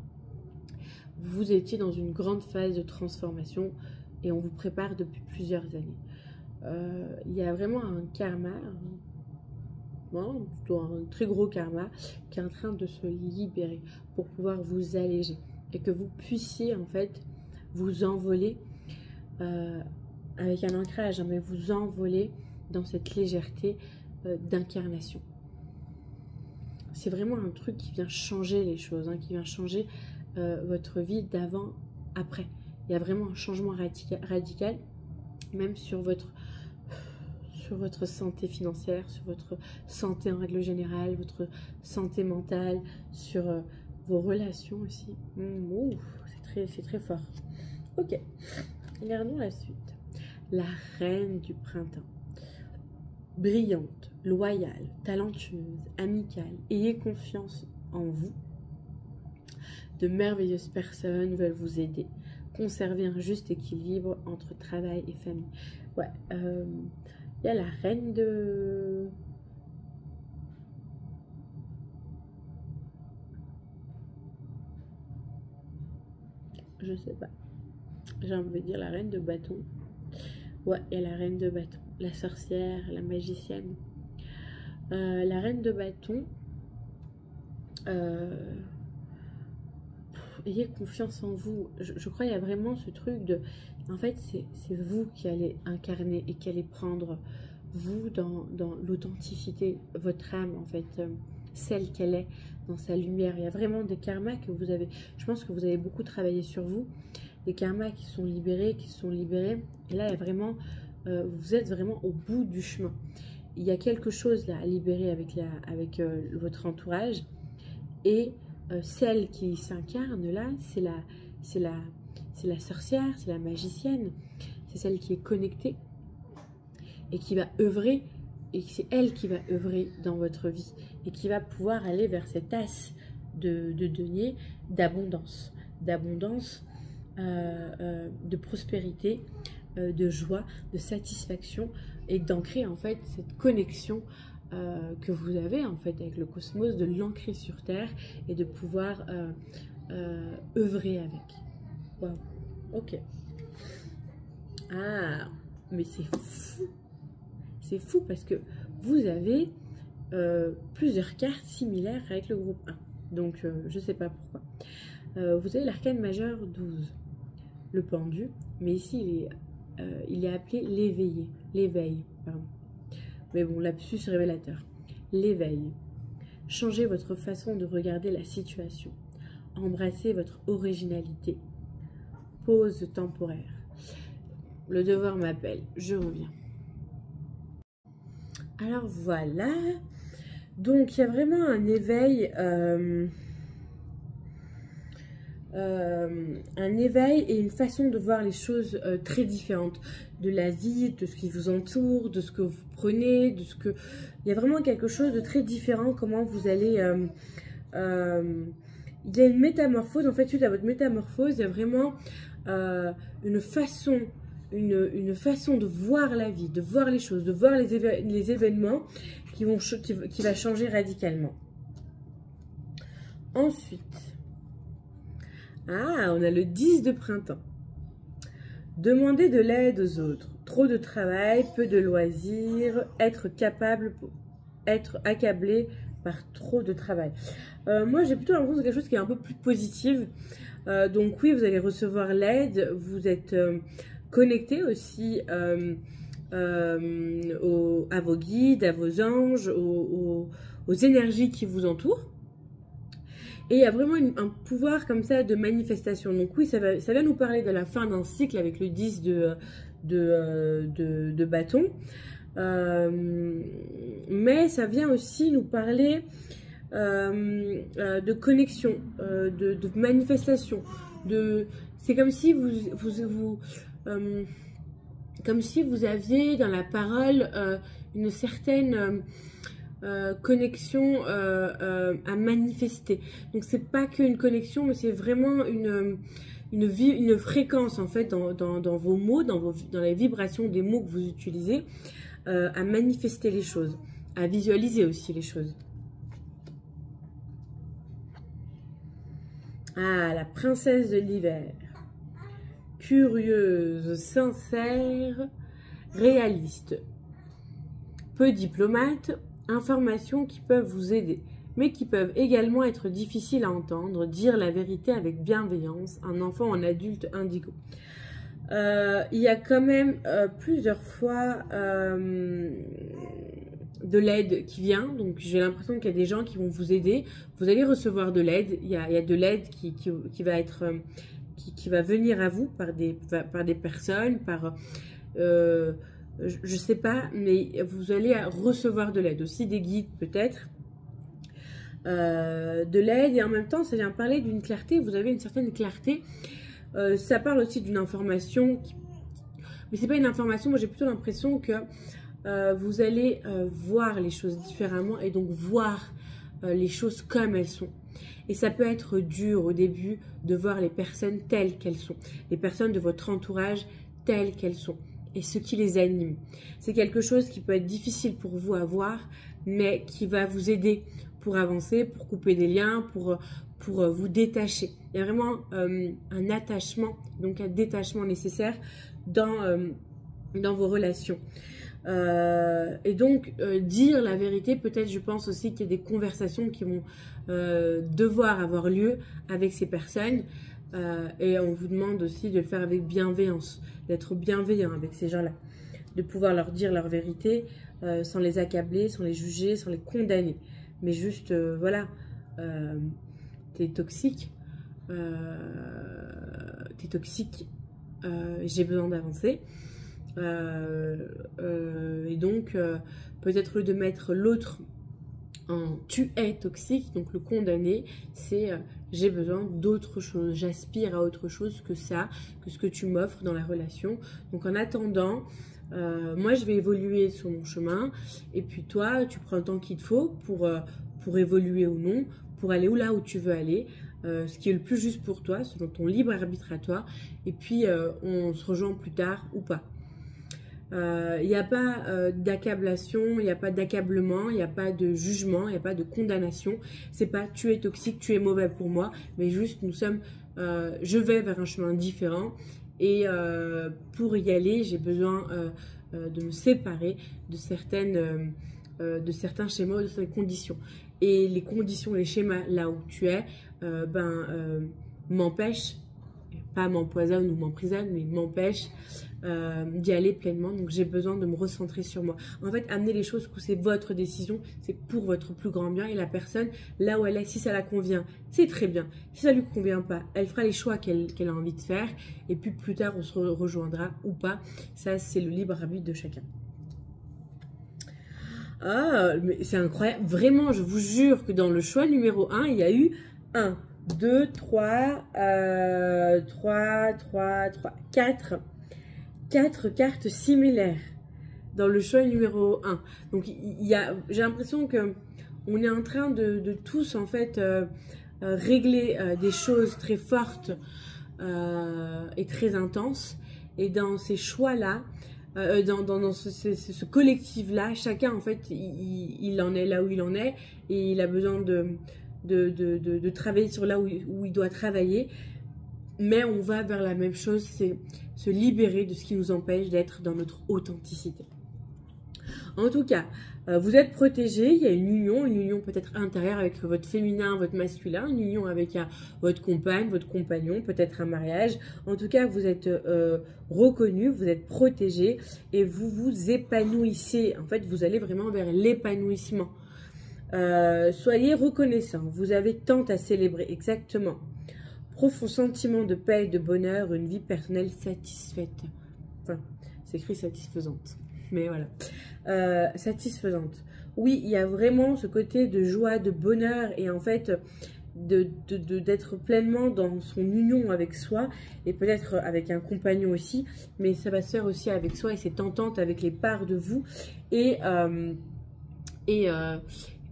vous étiez dans une grande phase de transformation et on vous prépare depuis plusieurs années. Il y a vraiment un karma, bon, plutôt un très gros karma qui est en train de se libérer pour pouvoir vous alléger et que vous puissiez en fait vous envoler avec un ancrage, hein, mais vous envoler dans cette légèreté d'incarnation. C'est vraiment un truc qui vient changer les choses, hein, qui vient changer votre vie d'avant, après. Il y a vraiment un changement radical, même sur votre santé financière, sur votre santé en règle générale, votre santé mentale, sur vos relations aussi. C'est très fort. Ok, regardons la suite. La reine du printemps. Brillante, loyale, talentueuse, amicale, ayez confiance en vous. De merveilleuses personnes veulent vous aider. Conserver un juste équilibre entre travail et famille. Ouais, il y a la reine de... Je sais pas. J'ai envie de dire la reine de bâton. Ouais, il y a la reine de bâton. La sorcière, la magicienne. La reine de bâton. Ayez confiance en vous. Je crois qu'il y a vraiment ce truc de... En fait, c'est vous qui allez incarner et qui allez prendre, vous, dans l'authenticité, votre âme, en fait, celle qu'elle est, dans sa lumière. Il y a vraiment des karmas que vous avez... Je pense que vous avez beaucoup travaillé sur vous. Des karmas qui sont libérés, Et là, il y a vraiment... vous êtes vraiment au bout du chemin. Il y a quelque chose là à libérer avec votre entourage. Et celle qui s'incarne là, c'est la sorcière, c'est la magicienne. C'est celle qui est connectée et qui va œuvrer. Et c'est elle qui va œuvrer dans votre vie et qui va pouvoir aller vers cet as de denier d'abondance. De prospérité, de joie, de satisfaction et d'ancrer en fait cette connexion que vous avez en fait avec le cosmos, de l'ancrer sur Terre et de pouvoir œuvrer avec. Waouh, ok. Ah, mais c'est fou. C'est fou parce que vous avez plusieurs cartes similaires avec le groupe 1. Donc, je ne sais pas pourquoi. Vous avez l'arcane majeur 12, le pendu, mais ici, il est appelé l'éveillé, l'éveil, pardon. Mais bon, lapsus révélateur. L'éveil. Changez votre façon de regarder la situation. Embrassez votre originalité. Pause temporaire. Le devoir m'appelle. Je reviens. Alors voilà. Donc, il y a vraiment un éveil... un éveil et une façon de voir les choses très différentes de la vie, de ce qui vous entoure, de ce que vous prenez, de ce que... Il y a vraiment quelque chose de très différent, comment vous allez... il y a une métamorphose, en fait, suite à votre métamorphose, il y a vraiment une façon de voir la vie, de voir les choses, de voir les événements qui va changer radicalement. Ensuite... Ah, on a le 10 de printemps. Demander de l'aide aux autres. Trop de travail, peu de loisirs, être accablé par trop de travail. Moi, j'ai plutôt l'impression de quelque chose qui est un peu plus positive. Donc oui, vous allez recevoir l'aide. Vous êtes connecté aussi à vos guides, à vos anges, aux énergies qui vous entourent. Et il y a vraiment un pouvoir comme ça de manifestation. Donc oui, ça va nous parler de la fin d'un cycle avec le 10 de bâton. Mais ça vient aussi nous parler de connexion, de manifestation. C'est comme si comme si vous aviez dans la parole une certaine connexion à manifester. Donc c'est pas qu'une connexion, mais c'est vraiment une fréquence en fait dans vos mots, dans les vibrations des mots que vous utilisez, à manifester les choses, à visualiser aussi les choses. Ah, la princesse de l'hiver. Curieuse, sincère, réaliste. Peu diplomate, informations qui peuvent vous aider, mais qui peuvent également être difficiles à entendre, dire la vérité avec bienveillance, un enfant, un adulte indigo. Il y a quand même plusieurs fois de l'aide qui vient, donc j'ai l'impression qu'il y a des gens qui vont vous aider, vous allez recevoir de l'aide, il y a de l'aide qui va être, qui va venir à vous par des personnes, par, je sais pas, mais vous allez recevoir de l'aide, aussi des guides peut-être, de l'aide, et en même temps ça vient parler d'une clarté, vous avez une certaine clarté, ça parle aussi d'une information, mais c'est pas une information, moi j'ai plutôt l'impression que vous allez voir les choses différemment et donc voir les choses comme elles sont. Et ça peut être dur au début de voir les personnes telles qu'elles sont, les personnes de votre entourage telles qu'elles sont et ce qui les anime. C'est quelque chose qui peut être difficile pour vous à voir, mais qui va vous aider pour avancer, pour couper des liens, pour vous détacher. Il y a vraiment un attachement, donc un détachement nécessaire dans vos relations. Et donc, dire la vérité, peut-être je pense aussi qu'il y a des conversations qui vont devoir avoir lieu avec ces personnes. Et on vous demande aussi de le faire avec bienveillance, d'être bienveillant avec ces gens-là, de pouvoir leur dire leur vérité sans les accabler, sans les juger, sans les condamner. Mais juste, voilà, t'es toxique, j'ai besoin d'avancer. Et donc, peut-être au lieu de mettre l'autre en tu es toxique, donc le condamner, c'est j'ai besoin d'autre chose, j'aspire à autre chose que ça, que ce que tu m'offres dans la relation. Donc en attendant, moi je vais évoluer sur mon chemin, et puis toi tu prends le temps qu'il te faut pour évoluer ou non, pour aller là où tu veux aller, ce qui est le plus juste pour toi, selon ton libre arbitre à toi, et puis on se rejoint plus tard ou pas. Il n'y a pas d'accablation, il n'y a pas d'accablement, il n'y a pas de jugement, il n'y a pas de condamnation. C'est pas tu es toxique, tu es mauvais pour moi, mais juste nous sommes, je vais vers un chemin différent et pour y aller, j'ai besoin de me séparer de certains schémas, de certaines conditions. Et les conditions, les schémas là où tu es, m'empêchent, pas m'empoisonne ou m'emprisonne, mais m'empêche d'y aller pleinement. Donc j'ai besoin de me recentrer sur moi. En fait, amener les choses où c'est votre décision, c'est pour votre plus grand bien, et la personne, là où elle est, si ça la convient, c'est très bien. Si ça lui convient pas, elle fera les choix qu'elle a envie de faire, et puis plus tard on se rejoindra ou pas. Ça, c'est le libre arbitre de chacun. Ah, mais c'est incroyable. Vraiment, je vous jure que dans le choix numéro 1, il y a eu 1, 2, 3, 4 cartes similaires dans le choix numéro 1. Donc, j'ai l'impression que on est en train de tous, en fait, régler des choses très fortes et très intenses. Et dans ces choix-là, dans ce collectif-là, chacun, en fait, il en est là où il en est et il a besoin de travailler sur là où il doit travailler. Mais on va vers la même chose, c'est se libérer de ce qui nous empêche d'être dans notre authenticité. En tout cas, vous êtes protégés, il y a une union peut-être intérieure avec votre féminin, votre masculin, une union avec votre compagne, votre compagnon, peut-être un mariage. En tout cas, vous êtes reconnus, vous êtes protégés et vous vous épanouissez. En fait, vous allez vraiment vers l'épanouissement. Soyez reconnaissants, vous avez tant à célébrer, exactement. Profond sentiment de paix et de bonheur, une vie personnelle satisfaite. Enfin, c'est écrit satisfaisante, mais voilà. Satisfaisante. Oui, il y a vraiment ce côté de joie, de bonheur et en fait d'être pleinement dans son union avec soi et peut-être avec un compagnon aussi, mais ça va se faire aussi avec soi et cette entente avec les parts de vous et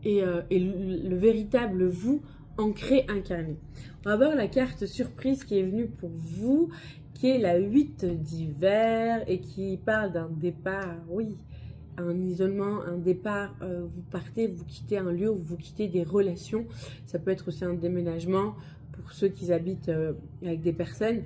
le véritable vous ancré, incarné. On va voir la carte surprise qui est venue pour vous, qui est la 8 d'hiver et qui parle d'un départ, oui, un isolement, un départ, vous partez, vous quittez un lieu, vous quittez des relations, ça peut être aussi un déménagement pour ceux qui habitent avec des personnes,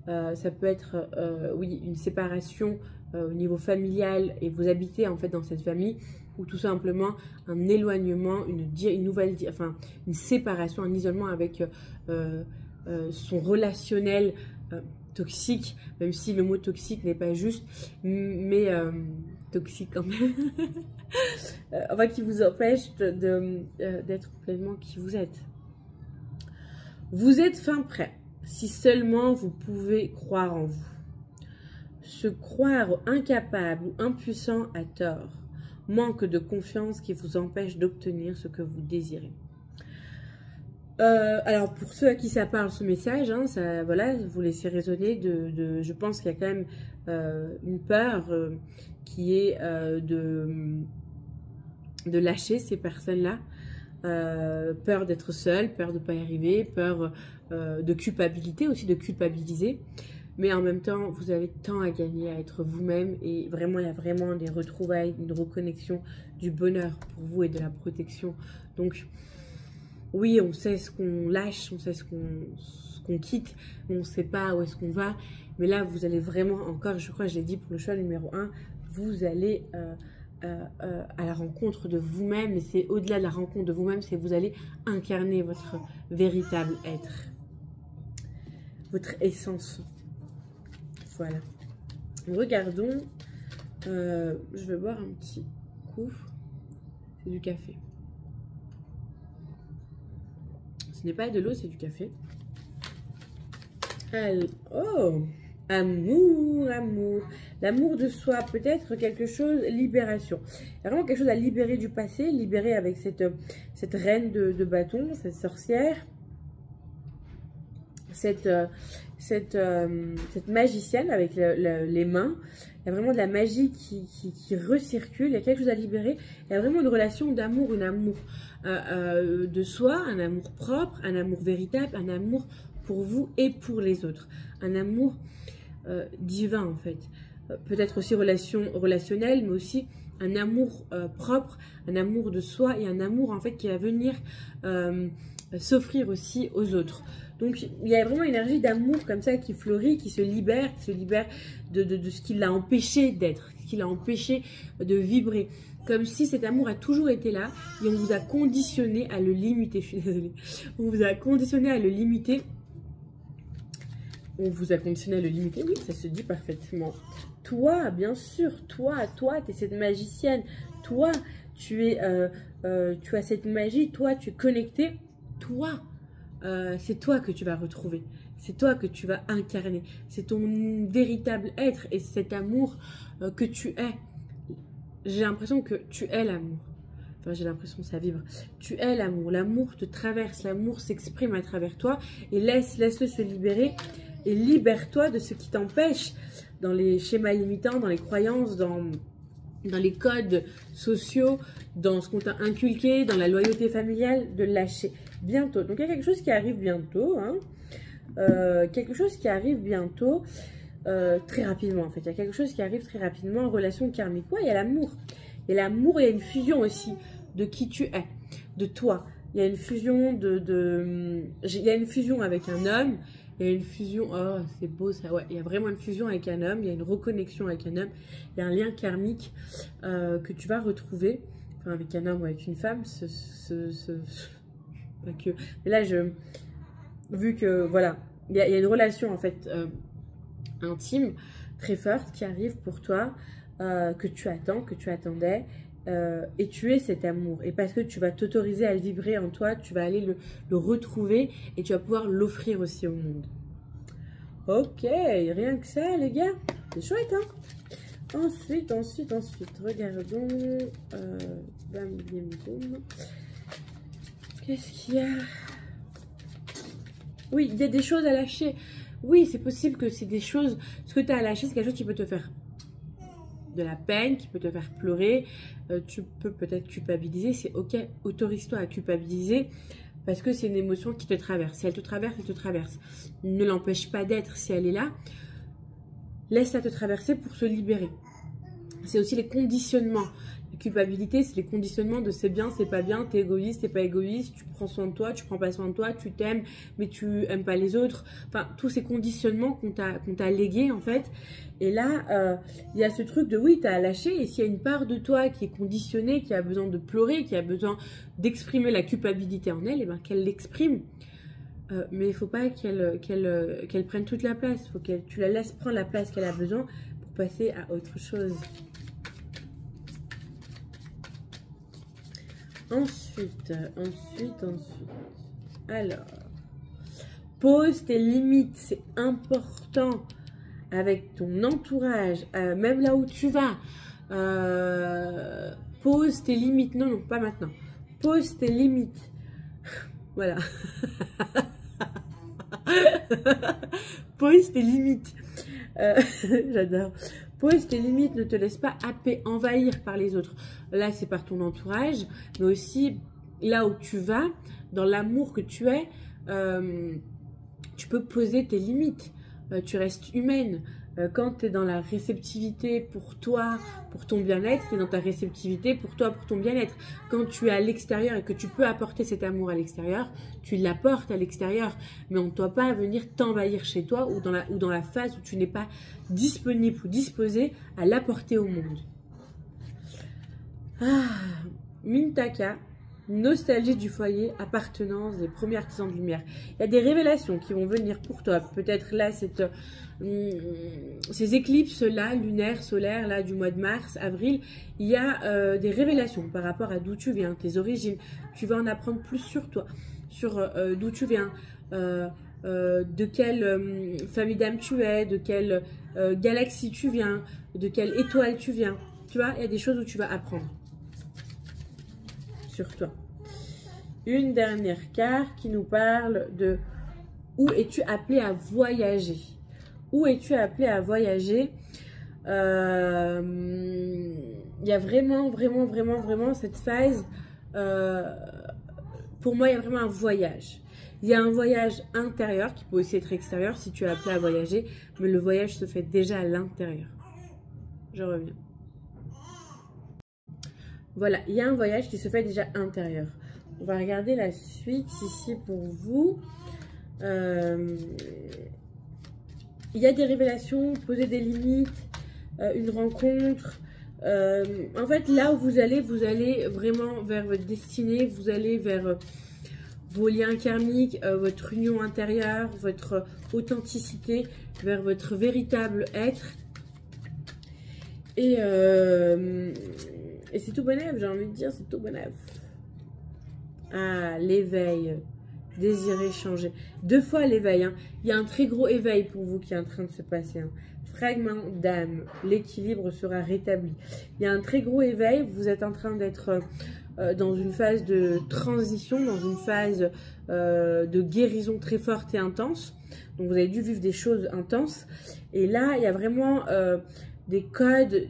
ça peut être, oui, une séparation au niveau familial et vous habitez en fait dans cette famille, ou tout simplement un éloignement, une séparation, un isolement avec son relationnel toxique, même si le mot toxique n'est pas juste, mais toxique quand même, enfin qui vous empêche d'être pleinement qui vous êtes. Vous êtes fin prêt, si seulement vous pouvez croire en vous. Se croire incapable ou impuissant à tort, manque de confiance qui vous empêche d'obtenir ce que vous désirez. Alors pour ceux à qui ça parle ce message, hein, ça, voilà, vous laissez résonner je pense qu'il y a quand même une peur qui est de lâcher ces personnes-là, peur d'être seule, peur de ne pas y arriver, peur de culpabilité aussi, de culpabiliser. Mais en même temps, vous avez tant à gagner à être vous-même et vraiment, il y a vraiment des retrouvailles, une reconnexion, du bonheur pour vous et de la protection. Donc, oui, on sait ce qu'on lâche, on sait ce qu'on quitte, on ne sait pas où est-ce qu'on va. Mais là, vous allez vraiment, encore, je crois que je l'ai dit pour le choix numéro 1, vous allez à la rencontre de vous-même. Et c'est au-delà de la rencontre de vous-même, c'est vous allez incarner votre véritable être, votre essence. Voilà. Regardons. Je vais boire un petit coup. C'est du café. Ce n'est pas de l'eau, c'est du café. Oh, amour, amour. L'amour de soi, peut-être quelque chose, libération. Il y a vraiment quelque chose à libérer du passé, libérer avec cette reine de bâton, cette sorcière, cette magicienne avec les mains. Il y a vraiment de la magie qui recircule, il y a quelque chose à libérer. Il y a vraiment une relation d'amour, un amour de soi, un amour propre, un amour véritable, un amour pour vous et pour les autres. Un amour divin en fait. Peut-être aussi relationnel, mais aussi un amour propre, un amour de soi et un amour en fait qui va venir s'offrir aussi aux autres. Donc il y a vraiment une énergie d'amour comme ça qui fleurit, qui se libère de ce qui l'a empêché d'être, ce qui l'a empêché de vibrer. Comme si cet amour a toujours été là et on vous a conditionné à le limiter. Je suis désolée. On vous a conditionné à le limiter. On vous a conditionné à le limiter, oui, ça se dit parfaitement. Toi, bien sûr, toi, tu es cette magicienne. Toi, tu as cette magie. Toi, tu es connecté. Toi, c'est toi que tu vas retrouver. C'est toi que tu vas incarner. C'est ton véritable être et cet amour que tu es. J'ai l'impression que tu es l'amour. Enfin, j'ai l'impression que ça vibre. Tu es l'amour. L'amour te traverse. L'amour s'exprime à travers toi. Et laisse-le se libérer. Et libère-toi de ce qui t'empêche dans les schémas limitants, dans les croyances, dans les codes sociaux, dans ce qu'on t'a inculqué, dans la loyauté familiale, de lâcher bientôt. Donc, il y a quelque chose qui arrive bientôt. Hein. Quelque chose qui arrive bientôt. Très rapidement en fait, il y a quelque chose qui arrive très rapidement en relation karmique. Ouais, il y a l'amour. Il y a l'amour et il y a une fusion aussi de qui tu es, de toi. Il y a une fusion il y a une fusion avec un homme. Il y a une fusion, oh c'est beau ça, ouais. Il y a vraiment une fusion avec un homme, il y a une reconnexion avec un homme. Il y a un lien karmique que tu vas retrouver, enfin avec un homme ou avec une femme, pas que. Mais là, vu que voilà, il y a une relation en fait intime, très forte qui arrive pour toi, que tu attends, que tu attendais, et tu es cet amour. Et parce que tu vas t'autoriser à le vibrer en toi, tu vas aller le retrouver et tu vas pouvoir l'offrir aussi au monde. Ok, rien que ça les gars, c'est chouette hein. Ensuite, regardons, bam, bim, boum. Qu'est-ce qu'il y a? Oui, il y a des choses à lâcher. Oui, c'est possible que c'est des choses... Ce que tu as à lâcher, c'est quelque chose qui peut te faire de la peine, qui peut te faire pleurer. Tu peux peut-être culpabiliser. C'est ok, autorise-toi à culpabiliser parce que c'est une émotion qui te traverse. Si elle te traverse, elle te traverse. Ne l'empêche pas d'être si elle est là. Laisse-la te traverser pour se libérer. C'est aussi les conditionnements. La culpabilité, c'est les conditionnements de c'est bien, c'est pas bien, t'es égoïste, t'es pas égoïste, tu prends soin de toi, tu prends pas soin de toi, tu t'aimes, mais tu aimes pas les autres. Enfin, tous ces conditionnements qu'on t'a légués, en fait. Et là, il y a ce truc de oui, t'as à lâcher. Et s'il y a une part de toi qui est conditionnée, qui a besoin de pleurer, qui a besoin d'exprimer la culpabilité en elle, et ben qu'elle l'exprime. Mais il ne faut pas qu'elle prenne toute la place. Il faut que tu la laisses prendre la place qu'elle a besoin pour passer à autre chose. Ensuite. Alors, pose tes limites. C'est important avec ton entourage, même là où tu vas. Pose tes limites. Non, pas maintenant. Pose tes limites. Voilà. Pose tes limites. J'adore. Pose tes limites, ne te laisse pas happer, envahir par les autres. Là, c'est par ton entourage, mais aussi là où tu vas, dans l'amour que tu es, tu peux poser tes limites. Tu restes humaine. Quand tu es dans la réceptivité pour toi, pour ton bien-être, tu es dans ta réceptivité pour toi, pour ton bien-être. Quand tu es à l'extérieur et que tu peux apporter cet amour à l'extérieur, tu l'apportes à l'extérieur. Mais on ne doit pas venir t'envahir chez toi ou dans la phase où tu n'es pas disponible ou disposé à l'apporter au monde. Mintaka, nostalgie du foyer, appartenance des premiers artisans de lumière. Il y a des révélations qui vont venir pour toi. Peut-être là, ces éclipses-là, lunaires, solaires, là, du mois de mars, avril, il y a des révélations par rapport à d'où tu viens, tes origines. Tu vas en apprendre plus sur toi, sur d'où tu viens, de quelle famille d'âme tu es, de quelle galaxie tu viens, de quelle étoile tu viens. Tu vois, il y a des choses où tu vas apprendre sur toi. Une dernière carte qui nous parle de où es-tu appelé à voyager. Où es-tu appelé à voyager? Il y a vraiment cette phase. Pour moi, il y a vraiment un voyage. Il y a un voyage intérieur qui peut aussi être extérieur si tu es appelé à voyager, mais le voyage se fait déjà à l'intérieur. Je reviens. Voilà, il y a un voyage qui se fait déjà intérieur. On va regarder la suite ici pour vous. Il y a des révélations, poser des limites, une rencontre. En fait, là où vous allez vraiment vers votre destinée, vous allez vers vos liens karmiques, votre union intérieure, votre authenticité, vers votre véritable être. Et c'est tout bonheur, j'ai envie de dire, c'est tout bonheur. Ah, l'éveil, désirer changer. 2 fois l'éveil, hein. Il y a un très gros éveil pour vous qui est en train de se passer. Hein. Fragment d'âme, l'équilibre sera rétabli. Il y a un très gros éveil, vous êtes en train d'être dans une phase de transition, dans une phase de guérison très forte et intense. Donc vous avez dû vivre des choses intenses. Et là, il y a vraiment des codes,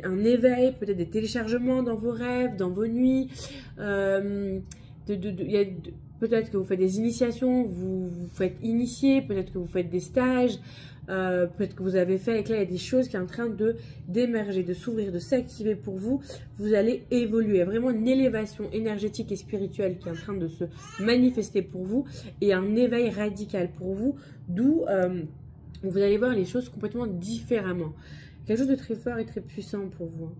un éveil, peut-être des téléchargements dans vos rêves, dans vos nuits. Peut-être que vous faites des initiations, vous faites initier, peut-être que vous faites des stages, peut-être que vous avez fait, et que là il y a des choses qui sont en train d'émerger, de s'ouvrir, de s'activer pour vous. Vous allez évoluer, il y a vraiment une élévation énergétique et spirituelle qui est en train de se manifester pour vous et un éveil radical pour vous, d'où vous allez voir les choses complètement différemment. Quelque chose de très fort et très puissant pour vous.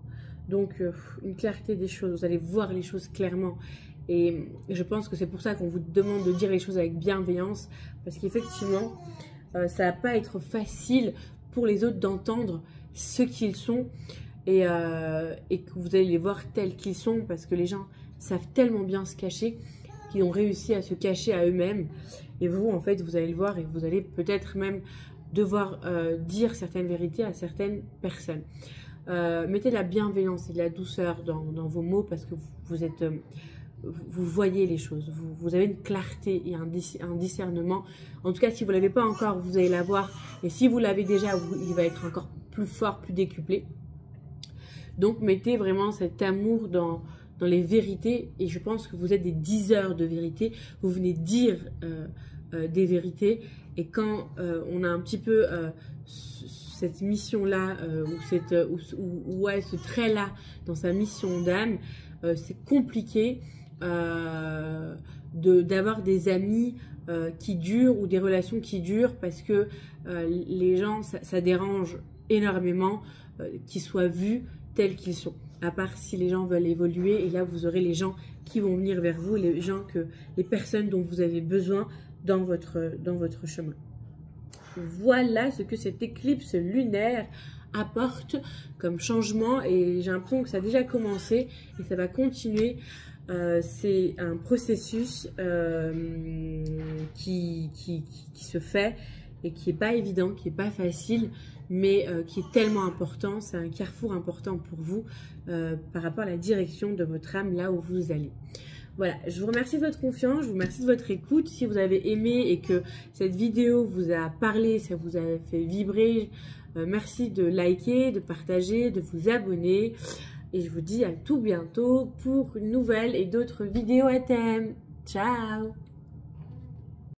Donc une clarté des choses, vous allez voir les choses clairement. Et je pense que c'est pour ça qu'on vous demande de dire les choses avec bienveillance, parce qu'effectivement, ça va pas être facile pour les autres d'entendre ce qu'ils sont et que vous allez les voir tels qu'ils sont, parce que les gens savent tellement bien se cacher qu'ils ont réussi à se cacher à eux-mêmes. Et vous, en fait, vous allez le voir et vous allez peut-être même devoir dire certaines vérités à certaines personnes. Mettez de la bienveillance et de la douceur dans vos mots, parce que vous êtes vous voyez les choses, vous avez une clarté et un discernement. En tout cas, si vous ne l'avez pas encore, vous allez l'avoir. Et si vous l'avez déjà, il va être encore plus fort, plus décuplé. Donc, mettez vraiment cet amour dans les vérités. Et je pense que vous êtes des diseurs de vérité. Vous venez dire des vérités. Et quand on a un petit peu cette mission-là, ou ce trait-là dans sa mission d'âme, c'est compliqué d'avoir des amis qui durent ou des relations qui durent parce que les gens, ça dérange énormément qu'ils soient vus tels qu'ils sont. À part si les gens veulent évoluer, et là vous aurez les gens qui vont venir vers vous, les personnes dont vous avez besoin dans votre chemin. Voilà ce que cette éclipse lunaire apporte comme changement, et j'ai l'impression que ça a déjà commencé et ça va continuer. C'est un processus qui se fait et qui n'est pas évident, qui n'est pas facile, mais qui est tellement important. C'est un carrefour important pour vous par rapport à la direction de votre âme, là où vous allez. Voilà, je vous remercie de votre confiance, je vous remercie de votre écoute. Si vous avez aimé et que cette vidéo vous a parlé, ça vous a fait vibrer, merci de liker, de partager, de vous abonner. Et je vous dis à tout bientôt pour une nouvelle et d'autres vidéos à thème. Ciao!